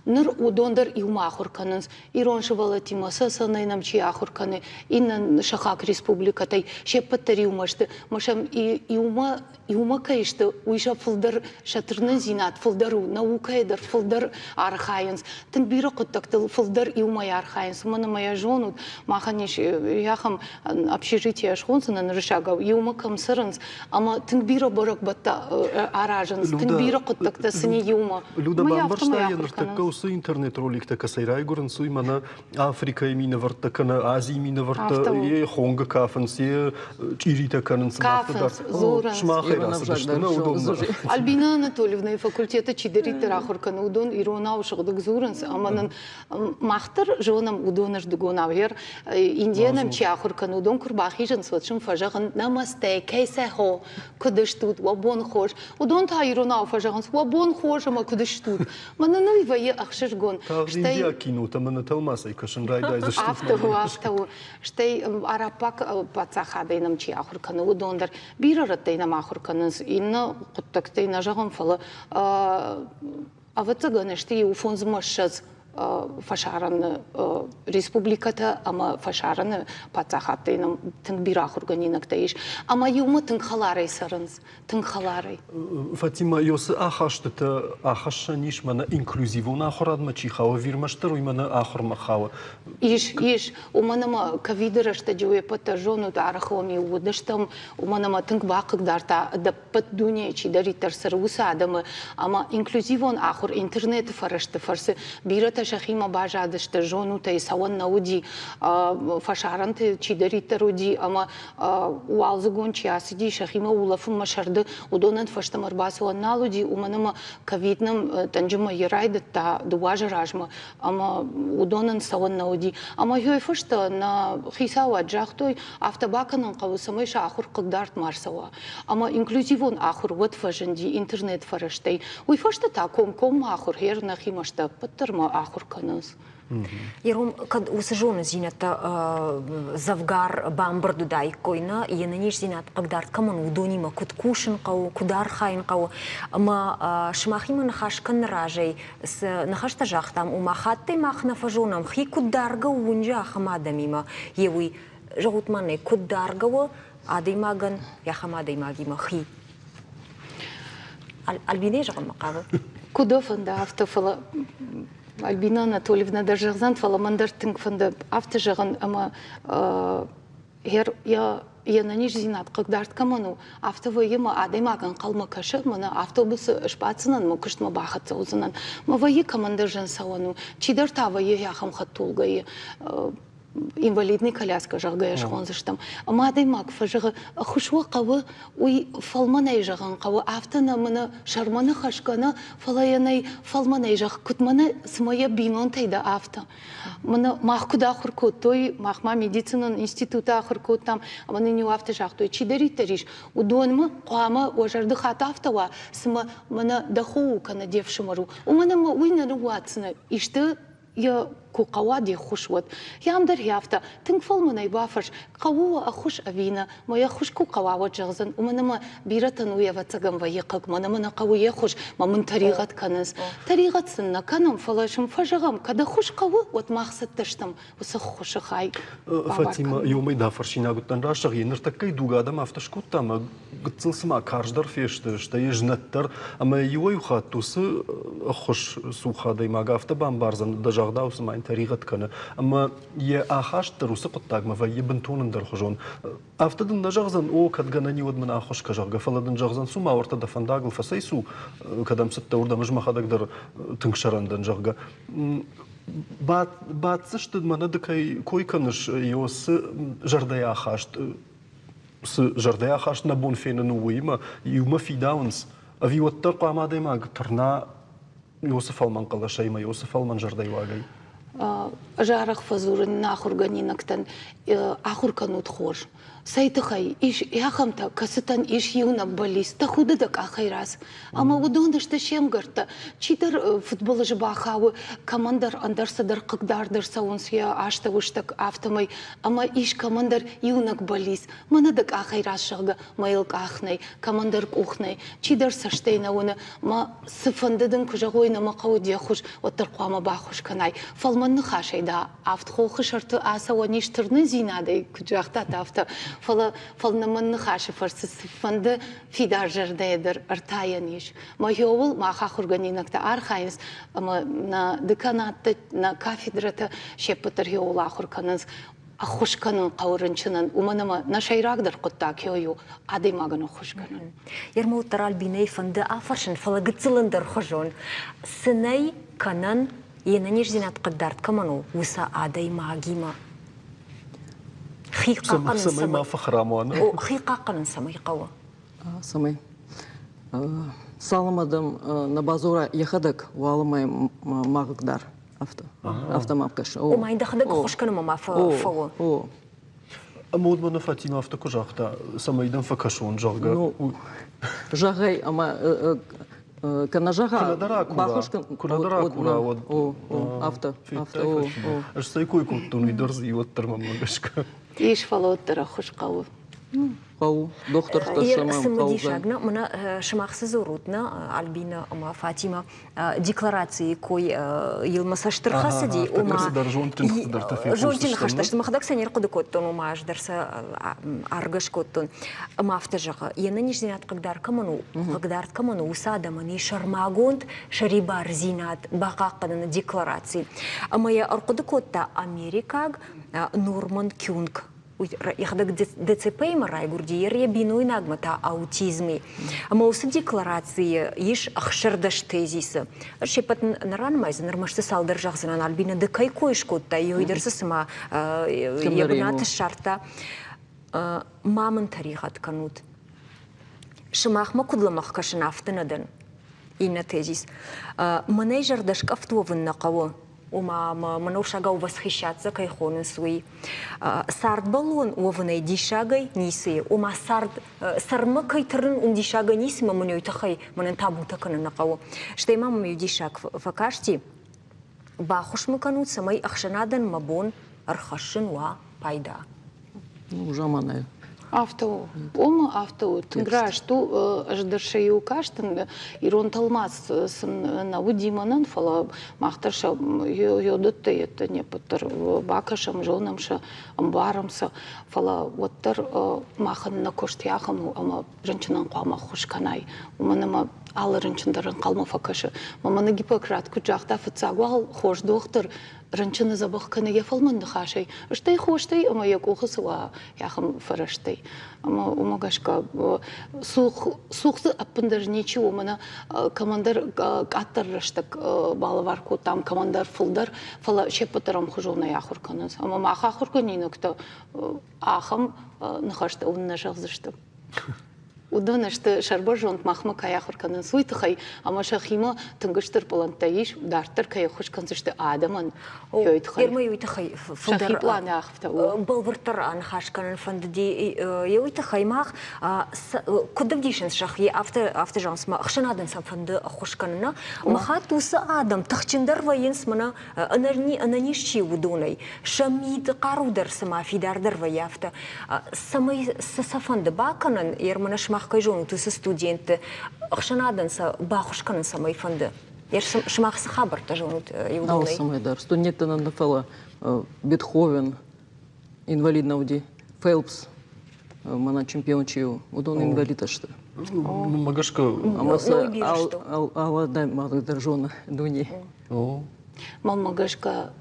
Speaker 15: Ныр удондар и ума ахурканынс, и роншывала тимаса санайнам чи ахурканы, иннан шахак республикатай, шеппаттари умашты, машам и ума кайшты, уйша фылдар шатырны зинат, фылдару, наукайдар, фылдар архайынс, тын бира құттақты фылдар и умай архайынс, мана моя жонут, маханеш яхам общежитие шхонсынан рышагау, и ума камсырынс, ама тын бира барак батта аражынс, тын бира құттақты сыне и ума.
Speaker 1: Люда бамбарштайын Су интернет роликта касайрай горн суй мана Африка имина варта кана Азия имина варта е Хонга кафенс е Чирита каненс
Speaker 15: кафенс зуран Альбина Анатольевна и факультета чидеритер ахуркана удон ирона ушыгдык зуранс аманын махтар жонам удонаш дугонавер индиянам чи ахуркана удон курбахижен сватшым фажаган намасте кейсе хо кудыштут вабон хош удон та ирона фажаган вабон хош ама кудыштут мананы вае ахшыргон.
Speaker 1: Индия кино, там на талмаса и кашенрай дай за что.
Speaker 15: Авту. Штей арапак пацахадайнам чи ахурканы удондар. Бирараттайнам ахурканыз инна құттактайна жағын фалы. Аватсаганы штей уфонзмашшаз фашараны республиката, ама фашараны пацахаттайнам тың бир ахурганинактайш. Ама юма тың халарай сарыныз. Тың халарай.
Speaker 1: Фатима, йосы ахаштыта ахашаниш мана инклюзивона ахурадма чихава вирмаштар уймана ахурмахава.
Speaker 15: Иш, уманама кавидырашта жуе пата жону арахоми удыштам, уманама тың бақыгдарта да пат дуния чидаритар сарвуса адамы, ама инклюзивон ахур интернет фарашты фарсы бирата шахима бажадышты жону тай саван науди фашаранты чидаритар уди, ама уалзыгон чиасиди шахима улафым машарды удонат фаштамар басуан налуди, уманама кавиднам танжима ерайды та дуажа ражма, ама удонан саван науди. Ама йой фашта на хисава джахтой автобаканан қавысамай шахур қылдарт марсава. Ама инклюзивон ахур вот фаженди интернет фараштай. Уй фашта та ком ахур хер на химашта паттарма ахур канас.
Speaker 2: Ером, kad усажоны зинята завгар бамбарду дай койна, и на ниш зинат агдарт каман удонима куткушин кау, кудар хайн кау, ама шмахима нахашкан ражей, с нахашта жахтам, умахатте махна фажонам, хи кударга унжа хамадамима, евуй жагутмане кударгава, адаймаган, я хамадаймагима хи. Альбине жаган макава?
Speaker 15: Кудофанда автофала. Альбина Анатольевна даже фала мандартинг фанда автожаган ама я на ниш зинат қыгдарт каману автовы ема адаймаган қалма кашы мана автобусы шпацынан мукыштма бахат заузынан ма вайы командажан сауану чидар тавайы яхам хаттулгайы инвалидный коляска жағгая шхонзыштам. Ама адаймак фажығы хушуа қавы уй фалманай жаған қавы автана мына шарманы хашкана фалаянай фалманай жақ күтманы смая бинон тайда авто. Мына махкуда хуркот той махма медицинан института хуркоттам аманы не авто жақ той чидаритариш удонма қуама уажарды хат автова сма мына дахоу кана девшимару. Уманама уйна руатсына ишты я куқава де хушват. Ямдар яфта тың фалманай бафаш қауа ахуш авина моя хуш куқава ваджазан уманама биратан уяватсагам вайқак манамана қауя хуш мамын таригат каныз таригат сынна канам фалашым фажагам када хуш қауы вот мақсат таштам усы хушы хай.
Speaker 1: Фатима юмай да фаршинагуттан рашаг енер таккай дугадам автошкуттама гытсылсыма карждар фешті штай жнаттар ама юай ухаттусы хуш сухадай мага автобан барзан да жағдаусыма таригат кана ама я ахаштар усы қыттагма ва ебінтонын дар хожон автодын да жағзан о кадгана не одман ахош кажага фаладын жағзан сума орта да фандагл фасай су кадам сытта урда мыжмахадагдар тыңшарандан жағга батсышты мана дыкай койканыш йосы жардая ахашт с жардая хашна бон фенен уйма юма фидаунс ави оттар қамады маг тарна Йосиф Алман қалашайма Йосиф Алман жардай вагай
Speaker 15: жарах фазурын нахурганинактан ахурканут хож сайтыхай иш яхамта касытан иш юна балис та худыдак ахайрас ама удондышты шемгарта читер футбол жбахау командар андарсадар кыгдардыр саунсия аштавыштак автомай ама иш командар юнак балис манадак ахайрас шага майылк ахнай командар кухнай чидер саштейна уна ма сыфандыдын кужагойна мақаудия хуш оттар қуама бахуш канай фалманны хашайда авт хохы шарты аса ваништырны зинадай кужахта тафта фалнаманны хаши фарсы сыфанды фидар жардайдыр артаяниш ма йовыл ма хахурганинакта архайнс ама на деканатта на кафедрата шеппатар йовыл ахурканыз ахушканын қаурынчынын уманама нашайрагдыр құтта кёю адаймагын хушканын.
Speaker 2: Ермауттар Альбиней фанды афаршын фалагыцылындыр хожон. Сынай канан енанеш зинат қыддард каману уса адаймагима.
Speaker 1: Самай ма фахрамуаны?
Speaker 2: Хиқақанын самай қауы.
Speaker 14: Самай. Саламадым на базура ехадык уалымай мағыгдар. Автомапкаш.
Speaker 2: Умайда хадык хошканыма ма фау.
Speaker 1: Амуд мана Фатима авто кужахта самайдан факашон жага.
Speaker 14: Жагай ама канажага
Speaker 1: кунадара кура
Speaker 14: авто.
Speaker 1: Аж сайкой куттун идорзи оттарма магашка.
Speaker 15: Иш фалоттара хушқауы.
Speaker 14: Қау, доктор
Speaker 2: Сымыди шагна, мына шымақсыз урутна, Альбина, ама Фатима, декларации кой елмасаштырхасы дей, ома... Жонтин хашташты, махадак санер құды көттін, ома аждарса аргаш көттін. Ама автажаға, ені нежден атқыгдар каману, уса адаманы шармагонд, шарибар зинат, бақаққадыны декларации. Ама я арқыды көтті Америкаг Норман Кюнг. Яхдак ДЦП марай гурдиер я биной нагмата аутизме. Ама усы декларации иш ахшырдаш тезисы. Шепат наран майзы нормашты салдар жақсынан Альбина дыкай койшкотта йойдырсы сыма ебнаты шарта мамын тарихат канут. Шымахма кудламах кашын автынадын. Инна тезис. Манай жардашк автовын нақауы. Ума манушага восхищаться кайхонын суи. Сард балон увынай дишагай нисы. Ума сармы кайтырын дишага нисы мамынёй тахай манын табу таканы нақауы. Штай мамы дишаг факашти. Бахушмы канут самай ахшанадан мабон архашын ва пайда.
Speaker 14: Ужаманай.
Speaker 15: Авто, авто, тыграш ту ждыршаю каштын ирон талмас на удиманын фала мақтарша йодытты это не пытыр бакашам жонамша барамса фала оттар махын на кошт яхам ама женчинан қама хушканай уманама алырынчындарын қалма факашы маманы Гиппократ кучақта фыцагуал хош доктор Ранчына забах кенеге фалманды хашай. Штай хоштай, ама як ухасыва яхам фараштай. Ама умагашка сухсы аппындар ничего мана командар каттар раштак балаварку там командар фулдар фала шепатарам хужуна яхурканыз. Ама маха хурканинокта ахам нахашта унна жагзышты. Удонашты шарбар жонт махма кая хурканын суйтыхай, ама шахима тынгыштыр полантаиш, дартыр кая хушканзышты адаман йойтыхай.
Speaker 2: Ерма йойтыхай.
Speaker 15: Шахи планы ахфта.
Speaker 2: Балвыртыр анхашканын фандыди йойтыхай мах, кудым дейшін шахи автожансма, ақшанадын сам фанды хушканына, маха тусы адам, тахчындар вайынс мана ананишчи удонай, шамид қарудар сама фидардар ваяфта, самай сафанды баканын, ермана шмахкай жону тусы студенты, ақшанадын са бахушканын самай фанды. Ер шмахсы хабар та жону удонай.
Speaker 14: Самай дар. Студенты нафала Бетховен, инвалиднауди, Фелпс, мана чемпиончию, удон инвалид ашты.
Speaker 1: Магашка.
Speaker 14: Амаса аладай мағыдар жоны дуни.
Speaker 15: Магашка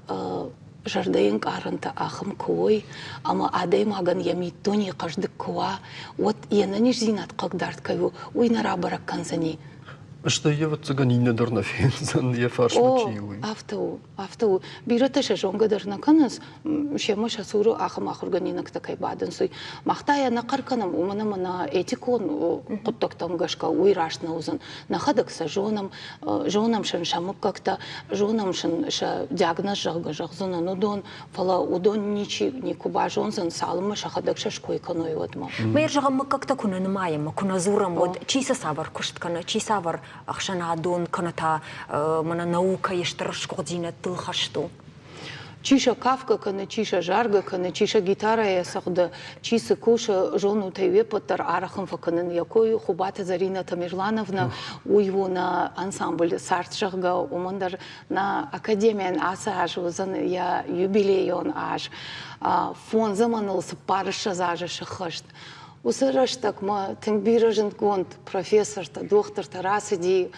Speaker 15: жардайын қарынта ақым кой, ама адай маған ями тони қажды куа, вот ена ниш зинат қағдард кайу, уйнара барак канзани.
Speaker 1: Что я вот заганина дорна финзан, я фарш мочилый.
Speaker 15: Автоу. Биротеше жонгадыр наканас, шемоша суру ахам ахурганинак такай баденсуй. Махтая накарканам уманам на этикон куттоктам гашка уйрашна узан. Нахадакса жонам шан шамук как-то, жонам шан ша диагноз жага жагзана нудон, фала удон ничи никуба жонзан салма шахадакша шкой каной водма.
Speaker 2: Мы жагам как-то куна намаем, куна зурам вот чиса савар кушткана, чисавар ахшана адон каната мана наука ештер шкодина тылхашту.
Speaker 15: Чиша кавка кана, чиша жарга кана, чиша гитара я сахда, чиса куша жону тайве паттар арахам факанан якой хубата Зарина Тамерлановна уйву на ансамбль сартшага умандар на академиян аса аж узан я юбилейон аж фон заманылсы парыша зажа шахашт. Усыраш так ма тыңбиражын гонт профессор-то, доктор-то расыди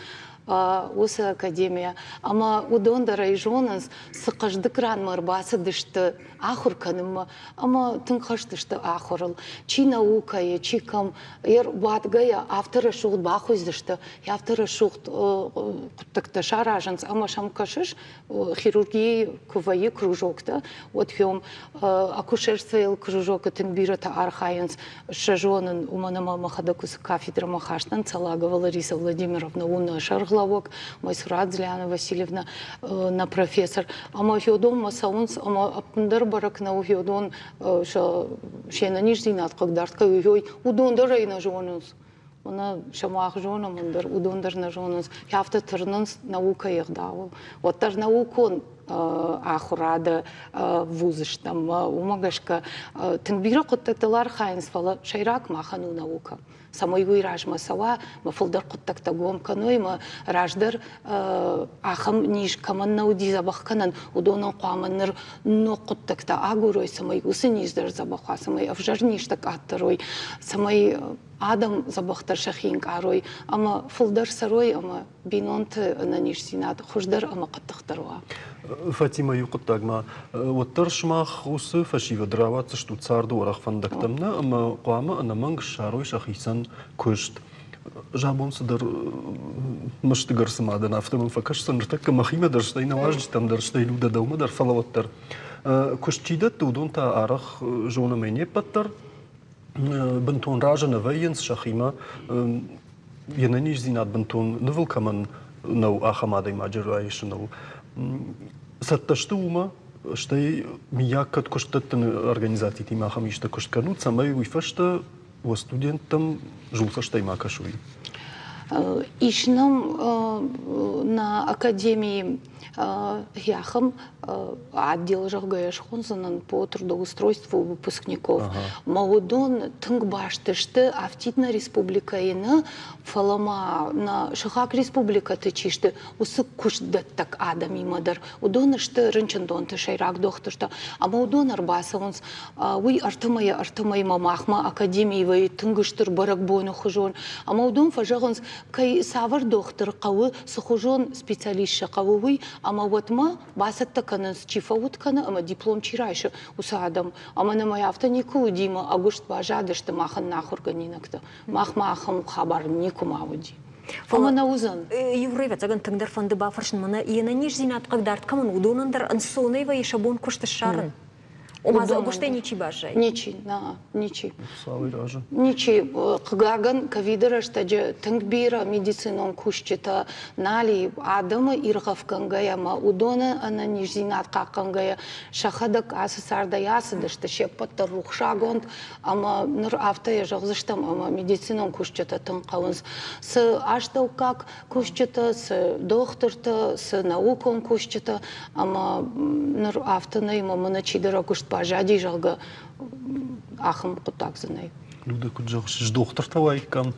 Speaker 15: осы академия. Ама удондара и жонас сықаждыкран марбасы дышты ахурканым, ама тыңхаштышты ахурыл. Чи наука, чи кам, ер батгая авторы шуғд бахуздышты, авторы шуғд құттықты шаражанс, ама шамкашыш хирургии куваи кружокта, вот хем акушерство кружока тыңбирата архаянс шажонын уманама махадакус кафедра махаштан Цалага Лариса Владимировна уна шарглавок, Майсурат Зляна Васильевна на профессор. Ама хиодон масаунс, ама апндар барак на ухиодон шена ниждинат, когда уйой удондар рейна жонус. Она шамах жона мундар удондар на жонус. Яфта тырнанс наука ягдаву. Вот тар наукон ахурада вузыш там умагашка тыңбира құттықтылар хайнс фала шайрак махану наука. Самой уйражма сава, ма фулдар құттықта гом каной, ма раждар ахам ниш каман науди забахканан, удонан қуаманныр но құттықта агурой, самой усы ниждар забаха, самой авжар ништак аттарой, самой адам забахтар шахинг арой, ама фулдар сарой, ама бинонты на ниш синат, хуждар ама құттықтарва.
Speaker 1: Фатима юқыттагма, оттар шмах усы фашива драватсы шту царды орах фандактамна, ама қуама анаманг шарой шахисан көшт. Жабон сыдар мыштыгар сымадан автомын факаш сыныртакка махима дарштай наваждитам дарштай люда даума дар фалаваттар. Көштидат тудун та арах жона мене паттар, бентон ража навайенс шахима, янаниш зинат бентон навылкаман нау ахамадай маджираишынау. Сатташтума, что миякат коштаттан организации тима хамишта коштканут, самай уйфашта у студентам жулса штайма кашуй.
Speaker 15: Ишнам на академии яхам отдел жагаяш хонзанан по трудоустройству выпускников. Маудон тынгбаштышты автитна республика ина фалама на шахак республика тычишты усык кушдат так адам имадар. Удонышты рынчандон тышайрак дохтышта. А маудон арбасаванс уй артамай мамахма академии вай тынгыштыр барак бойну хужон. А маудон фажаганс кай савар доктор кавы сухужон специалист шакавы ама вот ма басатта канас чифаут кана ама диплом чирайшы усадам ама на моя автонику дима агушт бажадышты махан нахурганинакта махмахам хабар нику мауди. Ама на узан.
Speaker 2: Юревец аган тыңдар фанды бафаршын мана иена ниш зинат кагдарт каман удонандар ансонайва и шабон кушты шарын. Умаза гуште ничи бажай.
Speaker 15: Ничи, на, ничи.
Speaker 1: Савый ража.
Speaker 15: Ничи, кагаган ковидера штаджа тыңбира медицином кушчета нали адама иргав кангаяма удона ана нижзинат какангая шахадак асысарда ясыдышты шеппатта рухшагонт ама ныр автая жагзыштам ама медицином кушчета тыңкавынс с аштау как кушчета с докторта с науком кушчета ама ныр автана има мана чидера кушт пажади жалга ахым кутакзынай.
Speaker 1: Люда куджахш доктор тавайкам.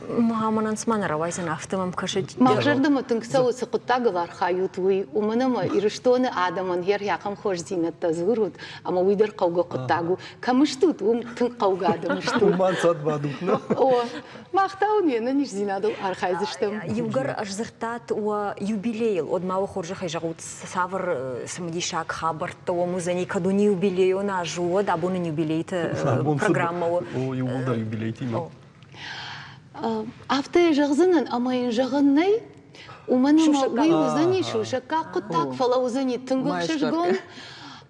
Speaker 2: Маманан сманара вайзан автомам кашить.
Speaker 15: Махжардама тыңксау сықыттағылар хают уй. Уманама ирыштоны адаман ер яқам хош зинатта зурут. Ама уйдар қауға құттағу. Камыштут, тың қауға адамышту.
Speaker 1: Уман садбадукна.
Speaker 15: О, мақтау нені ниш зинадыл архайзыштым.
Speaker 2: Югар ажзыртат уа юбилейл. Одмау хоржа хайжағут савр самадишак хабарта уа музани кадуни юбилейона ажуод, абонын юбилейті программау.
Speaker 1: О, юбилда юбилейті ма.
Speaker 15: Авто жағзынан амайын жағыннай, уманама уйузани шушака кутак фалаузани тынгукшишгон,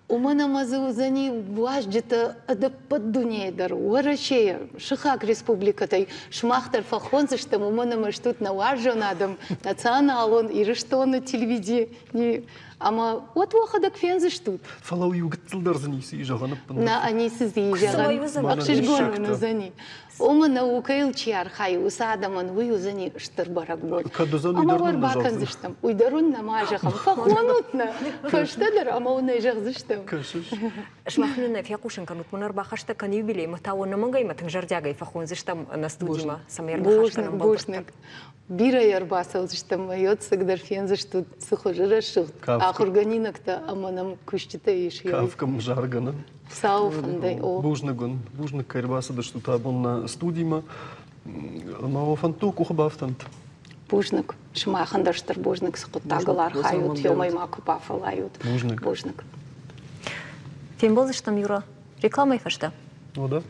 Speaker 15: уманамазы узани важджита адаппад дунейдар, уарачея, шихак республикатай, шмахтар фахонзыштам, уманамаш тут на важжонадам, националон, ирыштоны телевидение. Ама от вахадак фензыш тут.
Speaker 1: Фалау югыттылдар занisi жағанып.
Speaker 15: На анисыз ежаған, ақшишгону назани. Омана укаилчияр хай усадаман уюзани штырбарак бол. Ама варба канзыштам. Уйдарун намажахам. Фахонутна. Фаштадар, ама уна жағзыштам.
Speaker 2: Шмахнуна фякушин канут мунар бахашта кан юбилей матауна мангай матың жардягай фахонзыштам на студима самер бахаштаным
Speaker 15: Бушник. Бира ярбасалзыштам. Йотсагдар фензыштут сухожырашылт. Ахурганинакта аманам күштіта еші.
Speaker 1: Кавкам жаргана.
Speaker 15: Сауфандай.
Speaker 1: Бужнагун. Бужнаг кайрбаса да штута абон на студима. Ама офанту кухабафтант.
Speaker 15: Бужнаг. Шмахандаштар бужнаг сықыттағылар хайут. Йомайма купафалайут. Бужнаг.
Speaker 2: Фен болзыштам, Юра. Рекламай фашта.
Speaker 1: О, да.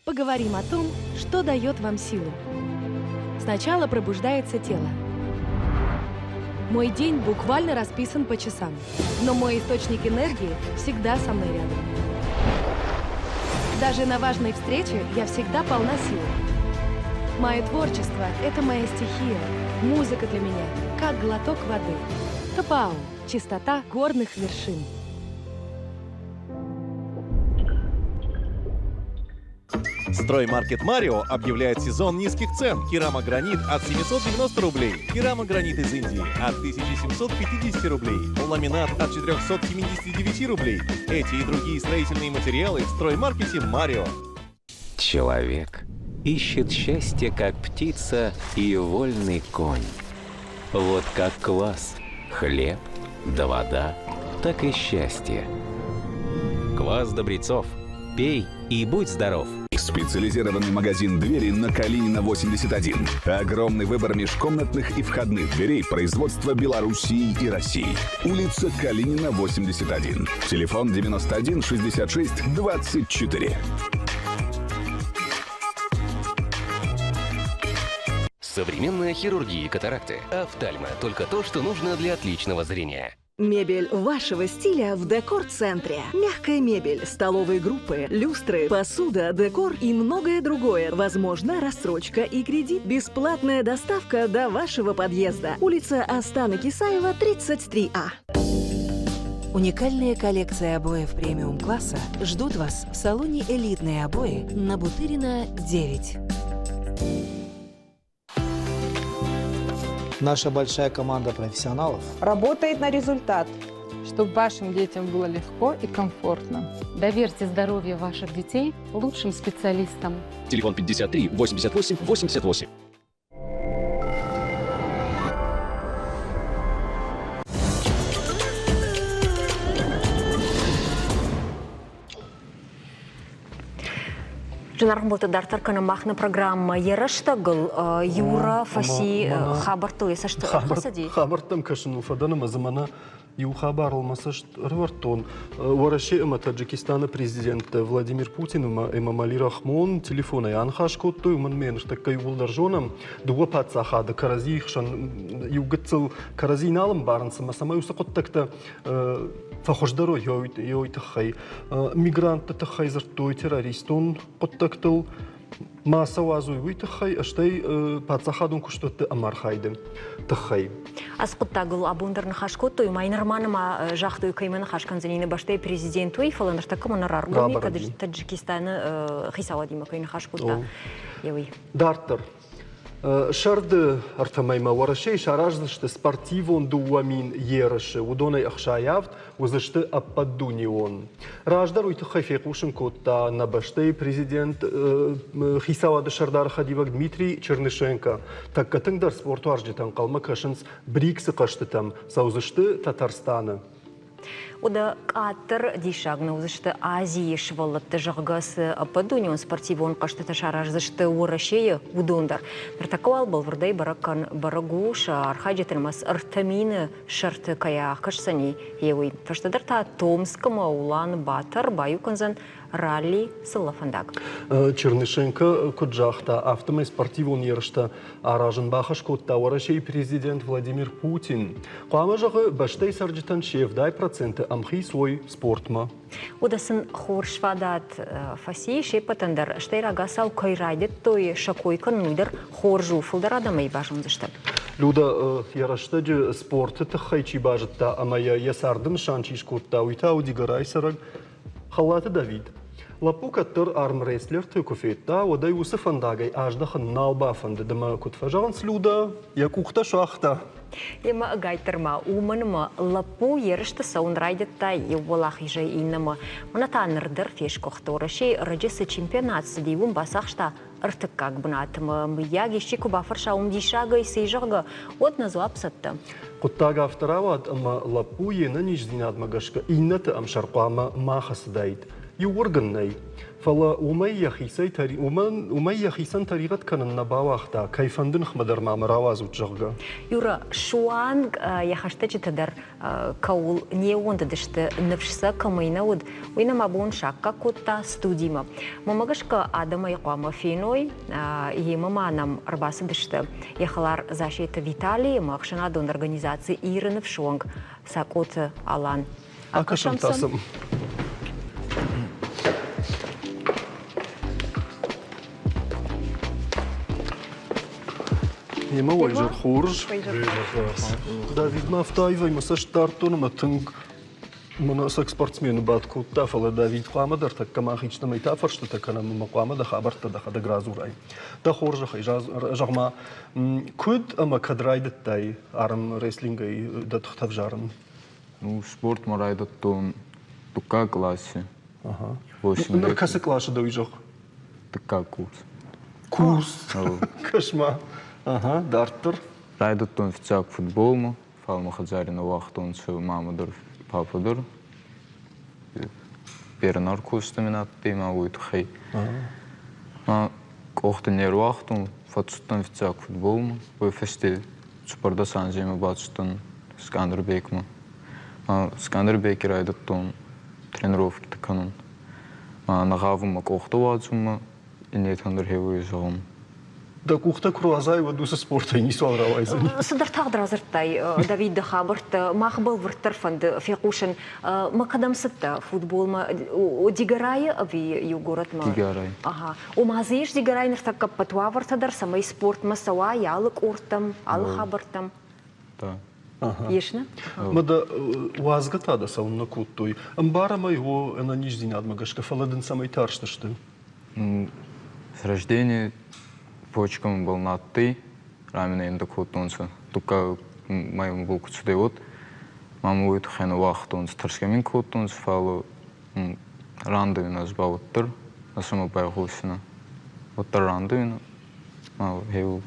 Speaker 16: Поговорим о том, что дает вам силу. Сначала пробуждается тело. Мой день буквально расписан по часам, но мой источник энергии всегда со мной рядом. Даже на важной встрече я всегда полна силы. Мое творчество — это моя стихия. Музыка для меня — как глоток воды. Топау — чистота горных вершин.
Speaker 17: Строймаркет Марио объявляет сезон низких цен. Керамогранит от 790 рублей. Керамогранит из Индии от 1750 рублей. Ламинат от 479 рублей. Эти и другие строительные материалы в строймаркете Марио.
Speaker 18: Человек ищет счастье, как птица и вольный конь. Вот как квас, хлеб да вода, так и счастье. Квас Добрецов. Пей и будь здоров.
Speaker 19: Специализированный магазин двери на Калинина 81. Огромный выбор межкомнатных и входных дверей производства Белоруссии и России. Улица Калинина 81. Телефон 91 66 24.
Speaker 9: Современная хирургия катаракты. Офтальмо. Только то, что нужно для отличного зрения.
Speaker 20: Мебель вашего стиля в декор-центре. Мягкая мебель, столовые группы, люстры, посуда, декор и многое другое. Возможно, рассрочка и кредит. Бесплатная доставка до вашего подъезда. Улица Астана Кисаева, 33А.
Speaker 21: Уникальная коллекция обоев премиум-класса ждут вас в салоне «Элитные обои» на Бутырина, 9.
Speaker 22: Наша большая команда профессионалов
Speaker 23: работает на результат, чтобы вашим детям было легко и комфортно.
Speaker 24: Доверьте здоровье ваших детей лучшим специалистам.
Speaker 9: Телефон 53 88 88.
Speaker 2: Жинарым болты дартар кана махна программа ераштагыл Юра Фаси хабартыл есашты хасади.
Speaker 1: Хабартым кашын уфаданым азамана ю хабар алмасаш рвартон. Вараши има Таджикистана президент Владимир Путин има Мали Рахмон телефона ян хашкотто юман мен штакай улдаржонам дуа пацахада карази хшан югцл карази налым барнсы масама юсакоттакта фахождаро йойтахай мигрант тахай зартой террористон коттактыл масавазуй витахай аштай пацахадун куштотты амархайды тахай.
Speaker 2: Аспыттагыл абундарны хашкотто юмай норманыма жахты кайманы хашкан занины баштай президенту и фаланыртакы монарар гоми Таджикистаны хисавадима кайны хашкотта.
Speaker 1: Дартер. Шарды артамайма варашей шараждышты спортивон дуамин ерыши, удонай ахшаявт, узышты аппадунион. Раждар уйтахай фекушин котта на баштай президент хисавады шардар хадивак Дмитрий Чернышенко. Так катыңдар спорту арждетан қалма кашынс бриксы қашты там, саузышты Татарстаны.
Speaker 2: Ода катыр дишагна узышты Азии швалатты жағгасы ападунион спортивон қаштыты шаражзышты урашея удондар. Нартакуал был вардай баракан барагуша архаджетельмас артамины шарты кая кашсани евой. Фаштадарта Томскому улан батар баюканзан ралли сылафандак.
Speaker 1: Чернышенко куджахта автомой спортивон ершта аражын бахаш котта урашей президент Владимир Путин. Қуама жағы баштай сарджитан шевдай проценты амхи свой спортма.
Speaker 2: Удасын хоршвадат фаси шепатандар штейрагасау кайрайдет той шакойкан нуйдар хоржу фулдар адамай бажымзышты.
Speaker 1: Люда ярашта спорты тахайчи бажытта, амая ясардым шанчиш котта уйта удигарай сараг халаты Давид. Лапукаттыр армрестлер тыкуфетта, одай Усыф андагай аждахын налбафанды дыма кутфажанс люда, якухта шахта.
Speaker 2: Ема гайтырма, уманыма лапу ерышты саунрайдетта еволах ежай иннама. Мана танырдыр феш кохторашей раджесы чемпионат садивун басахшта ыртык как бынатыма. Мыяг ешчи кубафарша умдишага и сейжага от назуапсатта.
Speaker 1: Куттага авторават, ама лапу ена ниждинад магашка иннаты амшарқуама махасдайд. Юорганнай. Фала умайяхисан таригат канан набавахта, кайфандын хмадар мамаравазу джага.
Speaker 2: Юра, шуанг яхаштачи тадар каул не онда дышты навшса камайна уд уйна мабун шакка кутта студима. Мамагашка адама яқуама феной и маманам арбасы дышты. Яхалар защита Виталий, махшана дон организации Ирынов шуанг сакот алан.
Speaker 1: Акашамтасам. Ема ойжар хорж. Давид мафтайвай масаш тартон матынг مناسك спортсмен батку тафала Давид Хламадар так камахична метафор что такана мақама да хабарта да хада гразурай. Да хоржа хай жагма куд ама кадрайдтай арам рестлингай да тхтавжарам.
Speaker 3: Ну спорт марайдат тон тука классе.
Speaker 1: Ага.
Speaker 3: 8
Speaker 1: лет. Касы класса да уйжок.
Speaker 3: Така курс.
Speaker 1: Курс. Кошма. Ага, дартер.
Speaker 3: Райдат тон фицак футболма. Фалма хадзарина вахтон с мамадар пападар. Пернар кустаминат тема уйт хай. Ага. Кохтен нервахтон фатстан фицак футболма. Ой фестил. Спорда санжема бачтон Скандербекма. Скандербек райдат тон тренировки таканон. Нагавма кохта вацума и нет хандерхевой жагом.
Speaker 1: Да кухта круазаева дуса спорта не свалравайзани.
Speaker 2: Садар тағдыр азырттай Давид да хабарт махбал выртырфанд фиқушын макадам сытта футболма дигарайы ави югорат ма.
Speaker 3: Дигарай.
Speaker 2: Ага. Умазыеш дигарай ныртак каппатуа вартадар самай спорт масауа ялык ортам, алы хабартам.
Speaker 3: Да.
Speaker 2: Ешна?
Speaker 1: Мада уазгата да саунна куттой. Амбара моего на ниждин адмагашка фаладын самай таршташты.
Speaker 3: С рождения почкам был на ты, рамена инда кутонца. Тука моему был куцудевот. Маму уйт хена вахтонц тарскамин кутонц фалу рандовина сбавуттыр. Насама байгулсина. Вот рандовина. Мау хеу.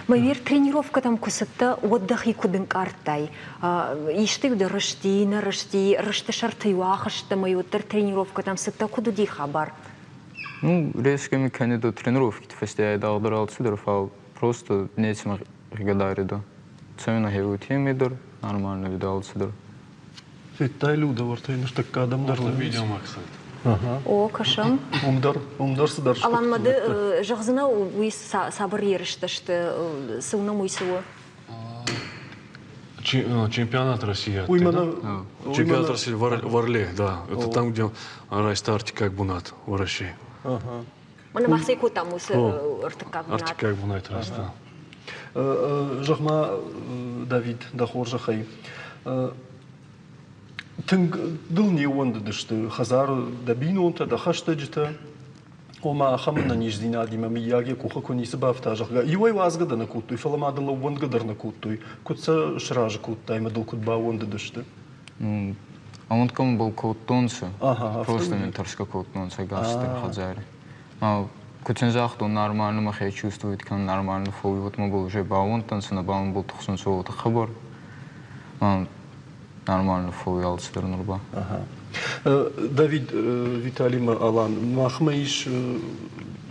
Speaker 2: Майвер тренировка там кусатта отдых и кудын картай. Ишты уды рышти шарты юахашты майвер тренировка там сатта куду ди хабар.
Speaker 3: Ну, резко мы конечно тренировки, фасте я дал отсюда, фал просто нечем регадарида. Цена хеву темидор, нормально видал отсюда.
Speaker 1: Фиттай люда вартай наш так кадам дарла.
Speaker 3: Видео Макса.
Speaker 1: Ага.
Speaker 2: О, кашам.
Speaker 1: Умдар садар.
Speaker 2: Алан мады жағзына уйс сабыр ерішті сауна мойсуы.
Speaker 6: Чемпионат России. Чемпионат России в Орле, да. Это там, где Райста Артикак Бунат в России.
Speaker 2: Мана мақсай котам осы Артикак Бунат.
Speaker 6: Артикак Бунат Райста.
Speaker 1: Жағма Давид Дахор Жахай. Тынг дыл не онды дышты. Хазар дабин онта да хашта джита. Ома хамна ниждина дима мияге куха конисы бафта жахга. Иуай вазгада на куттуй, фаламадала вонгадar на куттуй. Кутса шража куттай, мадал кутба онды дышты.
Speaker 3: А он кому был куттонца. Просто ментарска куттонца гастер хазари. Кутинзахт он нормально махай чувствует, как нормально фол. Вот мы был уже баун танца, на баун был тухсон совото хабар. нормально фол ялсыдыр нурба.
Speaker 1: Давид Виталий Алан, махмаиш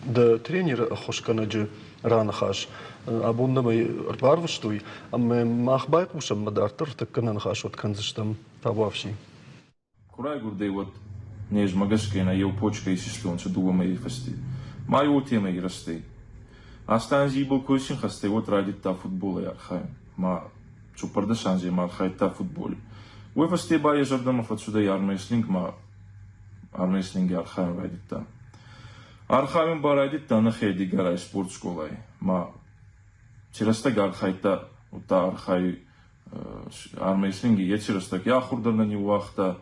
Speaker 1: да тренер хошканаджи ранахаш. Абунда май барвштуй, а мы махбай пушам мадартер, так канан хаш от канзштам табавши.
Speaker 4: Курай гурдей вот неж магашкена ел почка и систон, че дуга май фасти. Май вот тема и расти. Астан зибл койсин хасте вот ради та футбола я хай. Ма чу пардашан зе ма хай та футболе. Вы фасте бай жардамов отсюда и армейслинг ма армейслинг я хай ради та. Архаим баради та на хеди гарай спорт школай. Ма Чираста гархайта ута архай армейслинги я чирастак я хурдар на него вахта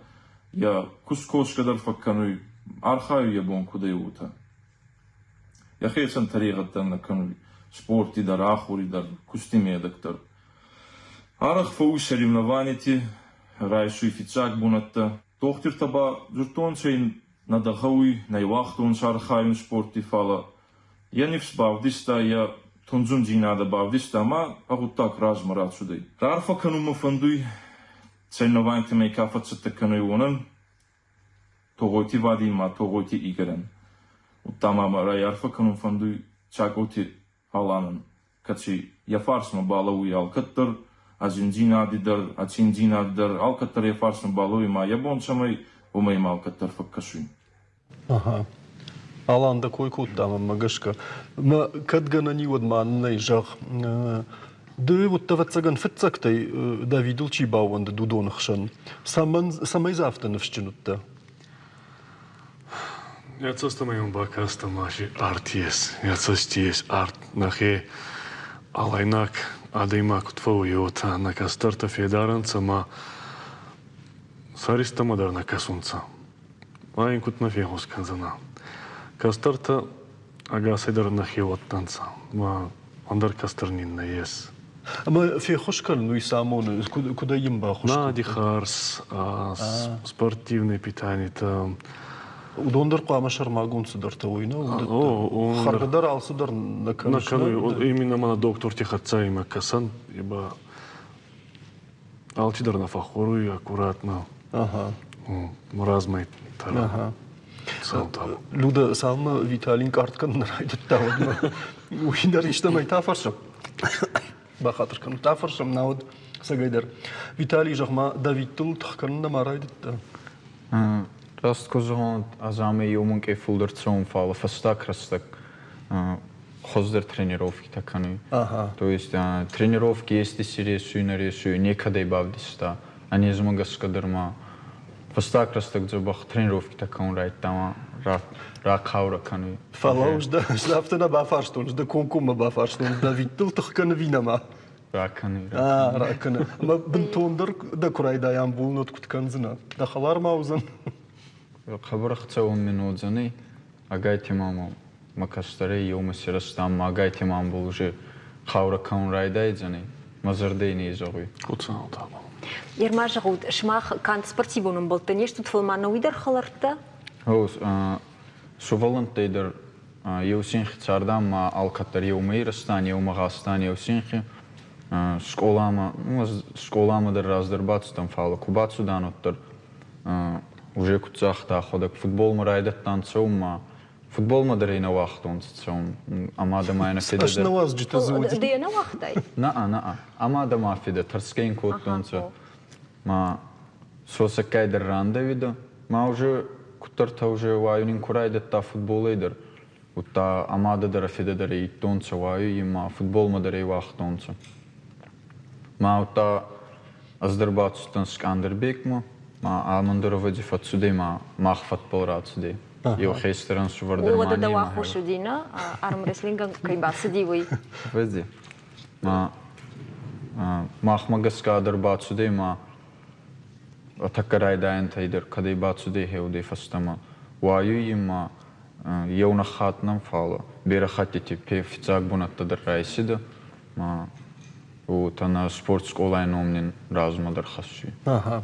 Speaker 4: я кускош кадар факкануй архаю я бон куда юта я хейсан таригаттан на кануй спорти дар ахури дар кустиме доктор арах фау соревнованияти райшуй фицак бунатта тохтир таба журтон чейн надахауй на вахтун архаю спорти фала я не взбавдиста я Тунзун джинада бавдиста, ма агутак размарат судей. Рарфа канума фандуй, цельнованте мей кафацата кануй вонан, тогойти вади ма, тогойти игрен. Уттама рай арфа канум фандуй, чакоти аланан. Качи яфарсма балауи алкаттар, азин джинадидар, ачин джинадидар, алкаттар яфарсма балауи ма, ябон самай, умай ма алкаттар факкашуй.
Speaker 1: Ага. Аланда кой куттама магашка. Ма кадгана ни одманной жах. Да вот тавацаган фитцактай Давидул Чибауан да дудонахшан. Самай завтанавщинутта.
Speaker 6: Я цастамаем бакаста маши артиес. Я цастиес арт нахе алайнак адаймак твоюта на кастарта федаранца ма сариста модерна касунца. Маинкут на фегус канзана. Кастарта ага седер на хилот танца. Ма андар кастарнин на ес.
Speaker 1: Ама фе хошкал ну и самон куда имба хошкал.
Speaker 6: Нади харс, спортивное питание там.
Speaker 1: Удондар куама шармагун сударта уйна. Харгадар ал судар на
Speaker 6: кану. Именно мана доктор тихаца има касан, ибо алтидар на фахору и аккуратно.
Speaker 1: Ага.
Speaker 6: Размай тара.
Speaker 1: Ага. Люда салма Виталин карткан нарайдат тавадма. Уиндар иштамай тафаршам. Бахатыркан тафаршам науд сагайдар. Виталий жахма Давидтул тахкан намарайдат.
Speaker 3: Раст козон азаме юмун ке фулдер цром фала фастак растак хоздер тренировки таканы. То есть тренировки есть серия нарисую некогда бавдиста. Они змагаскадерма Фастак растак забах тренировки такан райт тама ракхаура кануй.
Speaker 1: Фалауш да завтра бафарштун, да конкума бафарштун, Давидтул тахкан винама.
Speaker 3: Раканы.
Speaker 1: Раканы. Ма бинтондер да курайда ям булнот кутканзына. Да халар маузан.
Speaker 3: Хабарах цаун минутзаны, агайте маму макастаре йома сирастам, агайте мам был уже хаура кан райдайдзаны, мазардейни изогуй.
Speaker 6: Куцанал там.
Speaker 2: Ермажагуд шмах кан спортивным был, ты нечто твылмана уйдар халарта?
Speaker 3: Ос, сувалантейдер еусинхи цардам алкатар еумейрастан, еумагастан еусинхи, школама дар раздербацу там фала, кубацу даноттар, уже куцахта ходак футбол марайдат танцом, футбол мадарейна вахтон цом, амада майна фиде.
Speaker 1: Аж на вас джита звуди.
Speaker 2: Да я на вахтай.
Speaker 3: На, амада ма фиде, тарскейн кот тонца, ма сосакай дар рандавида, ма уже кутарта уже ваюнин курайдат та футболейдер, ута амада дар фиде дар и тонца ваю и ма футбол мадарей вахтонца. Ма ута аздербацу танск андербек ма амандоровади фатсудей ма махфат полрацудей. Йо хейстеран сувардермания.
Speaker 2: Ода да вахушу дина, армреслинга кайбасы дивой.
Speaker 3: Вези. Махмагаска адербацудей ма атакарайдайн тайдер кадей бацудей хеудей фастама. Ваю има йона хатнам фала. Бера хатити пефицак бунатта дар райсида. Ма вот она спорт школа номнин размадар хасши.
Speaker 1: Ага.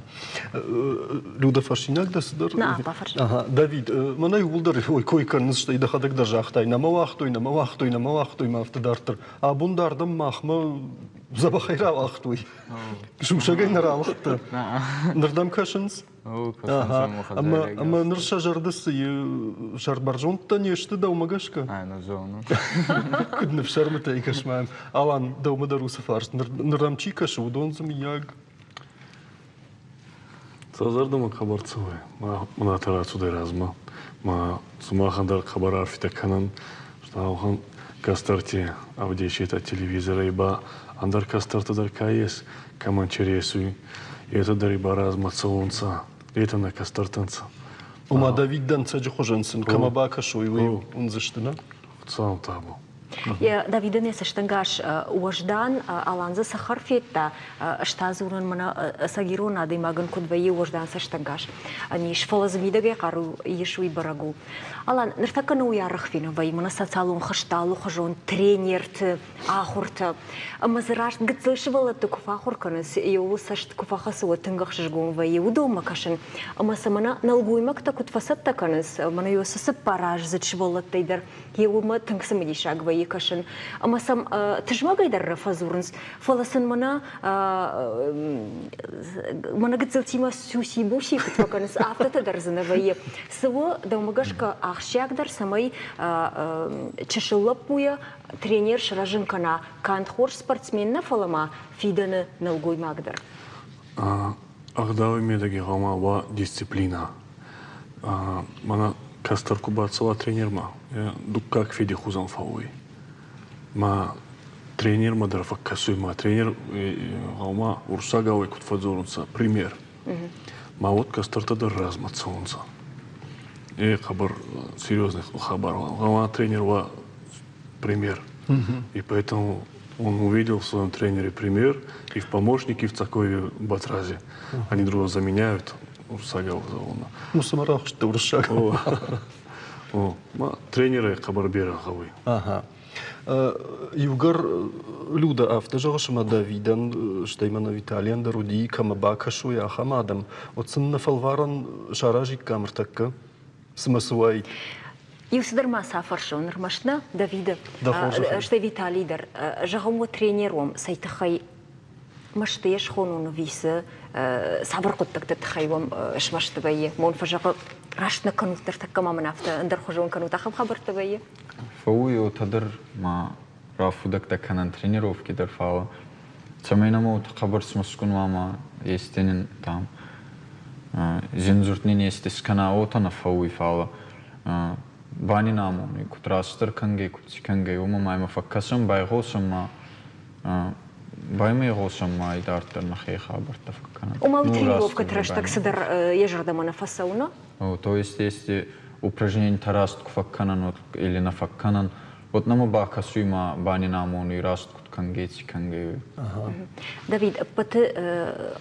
Speaker 1: Люда фаршинак да сдар.
Speaker 2: На, пафаршин.
Speaker 1: Ага. Давид, мана юлдар ой койкан стай да хадак да жахтай на мавахтой мафтадартер. А бундардам махма забахайра вахтой. Шумшагай наралхта. Нырдам кашынс. Ама нырша жардысы шарбаржонта нешті даумагашка?
Speaker 3: Айна зону.
Speaker 1: Күдініп шармыта и кашмаем. Алан даумадарусы фарш. Нырдамчи кашы удонзым яг.
Speaker 6: Сазардама хабарцывай. Мына тарацудай разма. Ма сумахандар хабар арфита канан. Что алхан кастарте авдечета телевизора иба. Андар кастартадар каес. Каманчересуй. И это дариба разма цаунца. Это на кастартанца.
Speaker 1: Ума Давид данца джохоженсен. Камабака шуй унзыштына.
Speaker 6: Цаун табу.
Speaker 2: Давида не саштангаш уаждан аланза сахарфетта штазуран мана сагирона димаган кудваи уаждан саштангаш. Они шфалазмидаге кару ешуи барагу. Алан нертакана уярахфина вай мана сацалун хашталу хажон тренерт ахурта. Мазараш гцешвала тукфа хурканас иу сашт куфахасу тынгахшжгун вай удома кашин. Масамана налгуймак такут фасатта канас мана юсасы параж зачвала тайдар. Еума тынгсамидишаг вай кашин. Амасам тыжмагайдар рафазурнс. Фаласын мана гцелтима сюси буси кутваканас автата дарзана вай. Сво даумагашка ахшягдар самай чашылапуя тренер шражынкана кантхор спортсменна фалама фиданы налгуймагдар.
Speaker 6: Ахдавы медаги гама ва дисциплина. Мана кастарку бацала тренерма. Дуккак фиди хузан фауи. Ма тренер мадарфак касуйма. Тренер гама урсагавай кутфадзорунца. Пример. Ма вот кастартадар размацаунца. Хабар серьезных хабар. Гама тренер ва пример. И поэтому он увидел в своем тренере пример и в помощнике, и в Цакове Батразе. Они друга заменяют. Урсагав завона.
Speaker 1: Ну, самарах, что урсагав.
Speaker 6: Тренеры хабарбера хавы.
Speaker 1: Ага. Югар Люда автожашма Давидан, что именно Виталиан Даруди, Камабака Шуя Хамадам. От сын нафалваран шаражик камертакка. Смысуай.
Speaker 2: Юсдарма сафаршон нормашна Давида. Что Виталий дар. Жагому тренером сайтахай маштеш хонун виса сабр قدك تتخيوم شمش تبيه مون فجأة راشنا كانوا ترتكم من أفتا اندر خجون كانوا تخم خبر تبيه
Speaker 3: فوي تدر ما رافودك تكنن тренировки كده فاو تمينا مو تخبر سمسكون ماما يستنن تام زنزورتني يستسكنا أوتنا فوي فاو باني نامو كتراستر كنجي كنجي وما ما يمفكسم بايغوسم ما بايمي غوسم ما يدارتر نخي خبر تفكنا.
Speaker 2: وما тренировка траштак садар ежардама нафасауна?
Speaker 3: То есть если упражнение тараст кфакканан или нафакканан, вот нам бака суйма бани намон и раст кангети канге.
Speaker 2: Давид, паты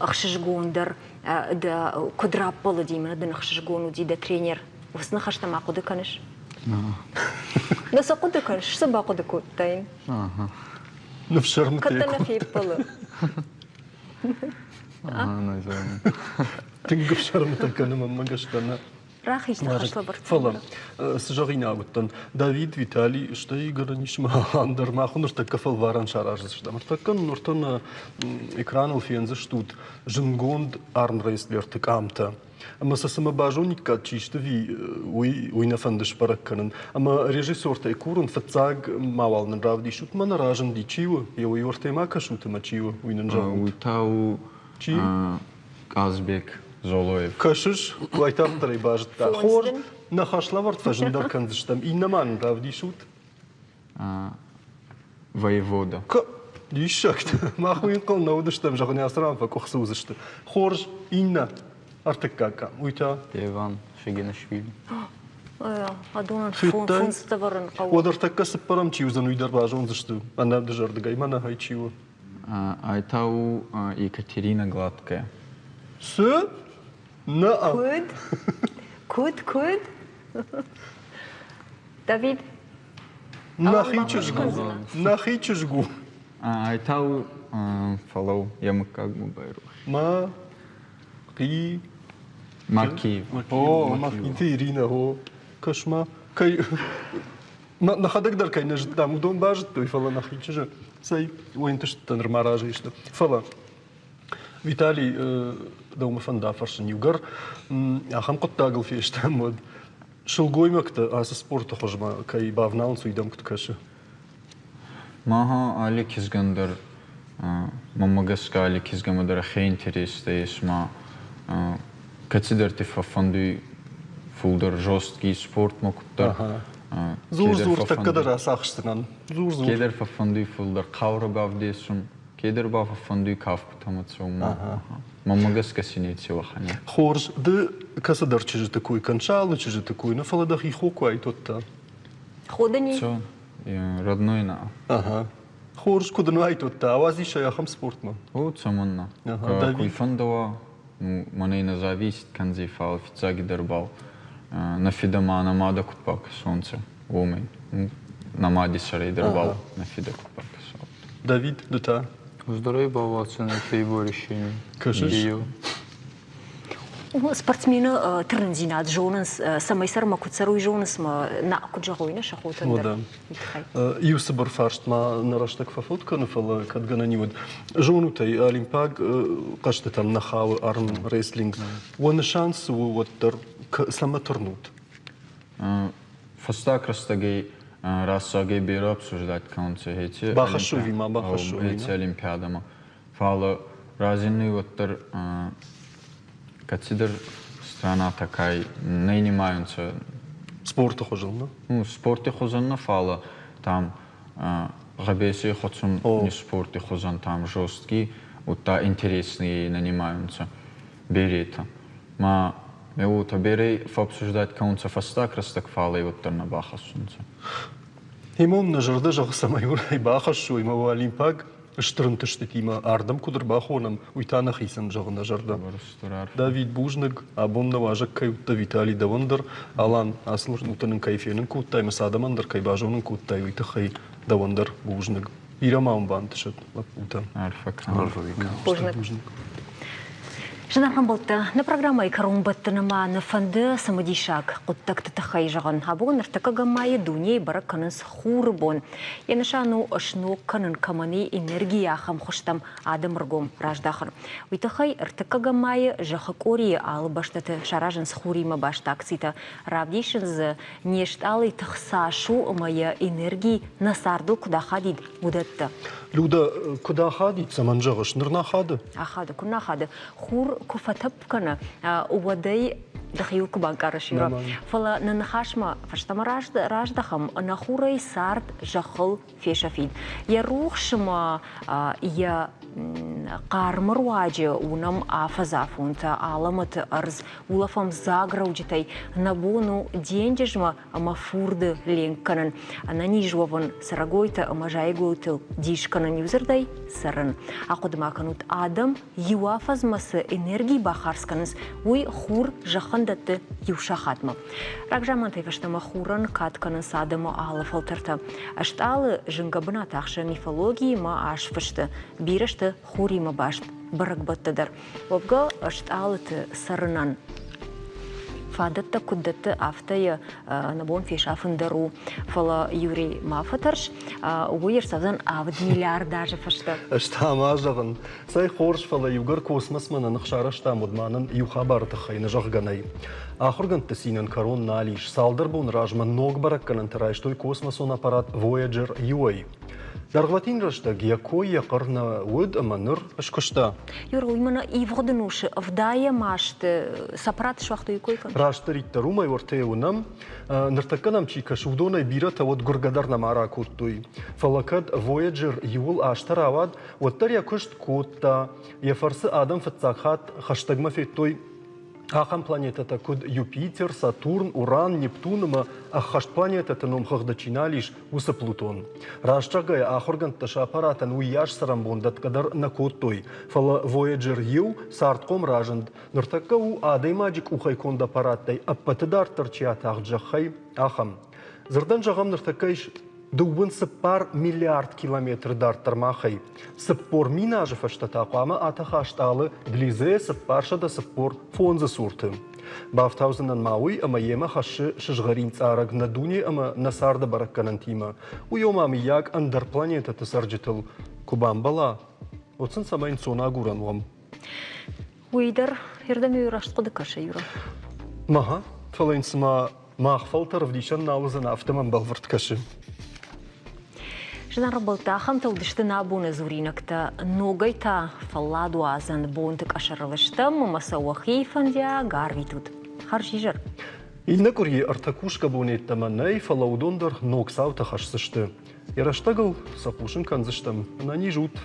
Speaker 2: ахшижгондар да квадрат поладимна да нахшижгону ди да тренер. Уснахашта макуды канеш? Да сакуды канеш, сабакуды куттайн.
Speaker 1: Ну, в шармте.
Speaker 2: Катана фиппалы.
Speaker 1: Тинг в шармте канема магашкана.
Speaker 2: Рахиш нахашла барт.
Speaker 1: Фала. Сжарина гуттан. Давид Виталий, что Игорь нишма андер махунер так кафал варан шаражыз что. Мартакан нуртан экран алфиензе штут. Жингонд армрейслертик амта. Ама сама бажоника чисто ви уйна фандеш паракканен. Ама режиссер-то курун фацаг мавал на равди шут мана ражен ди чиво. Я уйорте мака шута ма чиво уйнен жау.
Speaker 3: Уйтау Казбек Золоев.
Speaker 1: Кашиш уайтам трей бажт. Хор на хашлаварт фажендар канзштам. И на ман равди шут.
Speaker 3: Воевода.
Speaker 1: Дишакт. Махуин кол на удыштам жагне асрам фа кохсузышты. Хорж инна. Артекака. Уйта.
Speaker 3: Иван Шигинашвили.
Speaker 2: Адонан фон ставаран кау.
Speaker 1: Удартака сапарам чиу за нуйдар бажон зашту. Она дежардага имана хайчиу.
Speaker 3: Айтау Екатерина Гладкая.
Speaker 1: С? На.
Speaker 2: Куд. Давид.
Speaker 1: Нахичжгу.
Speaker 3: Айтау фалау ямыкак мубайру.
Speaker 1: Маки.
Speaker 3: О,
Speaker 1: Маки Ирина, о, кошма. Кай нахадак дар кай нажд там удон бажт той фала нахичи же. Сай уинтеш тенер маражи что. Фала. Виталий دوما فندا فرشن يوغر أخم قد تاقل في إشتامود شلقوي مكتا أس سبورت خجما كي بافناون سويدم كتكشة
Speaker 3: Маха али кизгандер мамагаска али кизгамадер хей интересте исма катидер тифа фанду фулдер жесткий спорт мокуттар
Speaker 1: зур так кадар асахштынан зур
Speaker 3: кедер фанду фулдер кавра гавдесум кедер баф фанду кавптамацум мамагаска синети ваханя
Speaker 1: хорж д касадар чижи такой кончал чижи такой на фаладах и хокуай тотта
Speaker 2: ходани
Speaker 3: родной на.
Speaker 1: Ага. Хорш куда ну айтотта, авази шаяхам спортма.
Speaker 3: О, цаманна. Кой фандова, ну, мане не зависит, канзи фал, фицаги дербал. На фидама намада купак солнце, умей. Намади шарей дербал, на фида купак солнце.
Speaker 1: Давид, да.
Speaker 5: Здоровье баваться на твоего решения.
Speaker 1: Кажешь?
Speaker 2: Спортсмена трензинат жонас самайсар макуцаруй жонас ма на куджагойна шахотандер.
Speaker 1: Юсабар фаршт ма нараштак фафотка нафала кадгана нивод. Жонутай олимпиаг каште там нахау арм рестлинг. Вон шанс вот сама турнут.
Speaker 3: Фастак растагей рассагей бера обсуждать конце эти.
Speaker 1: Бахашуви ма бахашуви.
Speaker 3: Эти олимпиадама. Фала разины вот тер Катидер страна такая, не занимаются
Speaker 1: спорта хожална.
Speaker 3: Ну, спорте хожална фала там габеси ходсум не спорте хожан там жесткий, вот та интересные занимаются. Берета. Ма вот берей обсуждать конца фастак растак фала и вот на бахасунца.
Speaker 1: Имам на жарда жах самайур и бахашу има олимпиаг. Штырынтыштетима ардам кудыр бахонам уйтана хисан жагына жарда. Давид Бужныг абонна важак кайутта Виталий Давандыр алан асыл утанын кайфенин куттай масадамандыр кайбажонын куттай уйта хай Давандыр Бужныг. Ирамам бантышет утан.
Speaker 2: Бужныг. Жанархан болты, на программа и карумбаттынама на фанды самадишак құттақты тахай жағын. Абуын артақа гамайы дуне бара канынс хуры бон. Янышану ашну канын каманы энергия хам хуштам адам ргом раждахыр. Уйтахай артақа гамайы жақы кори алы баштаты шаражын схурима баштак сита. Равдишынзы нешталы тахсашу мая энергии насарду куда хадид будетті.
Speaker 1: Люда куда хадид саманжағыш нырна хады?
Speaker 2: Ахады, куна хады. Хур كفتب كنا ودي دخيوك بانكارشيرا فلا ننخاشما فشتما راجدخم نخوري سارد جخل فيشافين يروح شما يا قارمر واجه ونم آفزافونتا عالمت أرز ولفم زاغروجتاي نبونو دينججما أما فورد لينكنن أنا نيجوفن سرغويتا أما جايغوتل ديشكنن يوزرداي سرن أقود ما كانت آدم يوافز مس энергии бахарсканс уй хур жахандатты юшахатма. Ракжамантай фаштама хуран катканас адаму ала фалтерта. Ашталы жингабна тахша мифологии ма аш фашты бирашты хурима башт баракбаттадар. Вовга ашталыты сарынан. Фадатта куддатты автая набон фешафындару фала Юрий Мафатарш уйер савзан авд миллиард даже фашта.
Speaker 1: Штама жагын. Сай хорш фала югар космос мана нахшара штамуд манын юхабар тахайна жагганай. Ахурган тасинен корон налиш салдар бун ражман ног баракканан тарайш той космосон аппарат Voyager UA. Даргватин рашта гιακой якарна уд аманыр ашкошта.
Speaker 2: Юра, именно и вгоднуш вдая машты сапрат швахту и койкан.
Speaker 1: Рашта риттару май вартеунам нартаканам чика шувдона бирата вот гургадарна мара куттуй. Фалакад Voyager юл аштаравад вот тар якошт кутта яфарсы адам фатсахат хаштагма феттой. Ахам планетата куд Юпитер, Сатурн, Уран, Нептунума, ахашт планетата ном хахдачиналиш уса Плутон. Рашчагая ахорган таша аппаратан уяш сарамбондат кадар на коттой. Фала Voyager ю сартком ражанд. Нартака у адаймаджик ухайконд аппараттай аппатадар тарчиат ахджахай ахам. Зардан жагам нартакайш دوون سپار مليارد كيلومتر دار ترماخي سپور ميناج فشتا قامة آتخاشتالة دليزي سپار شدا سپور فونز صورتم بافتاوزن الماوي أما يما خش شجغرين تارق ندوني أما نسارد بركنانتيما ويوم أمياك أندر بلانيتا تسرجتل كوبان بلا وتسن سمين سونا غوران وام
Speaker 2: ويدر يردم يوراشت قدك شيورا
Speaker 1: ماها فلين سما ما خفلتر فديشان ناوزن أفتمن بغفرت كشي
Speaker 2: Жена работа хамта удиштена буна зуринакта ногайта фалладу азан бонтик ашаралыштам масауахи фандя гарвитут. Харшижер.
Speaker 1: إن كوري أرتكوش كابونيت تمناي فلودوندر نوكساو تخشسشت. يرشتغل سапушن كان زشتم. ناني جوت.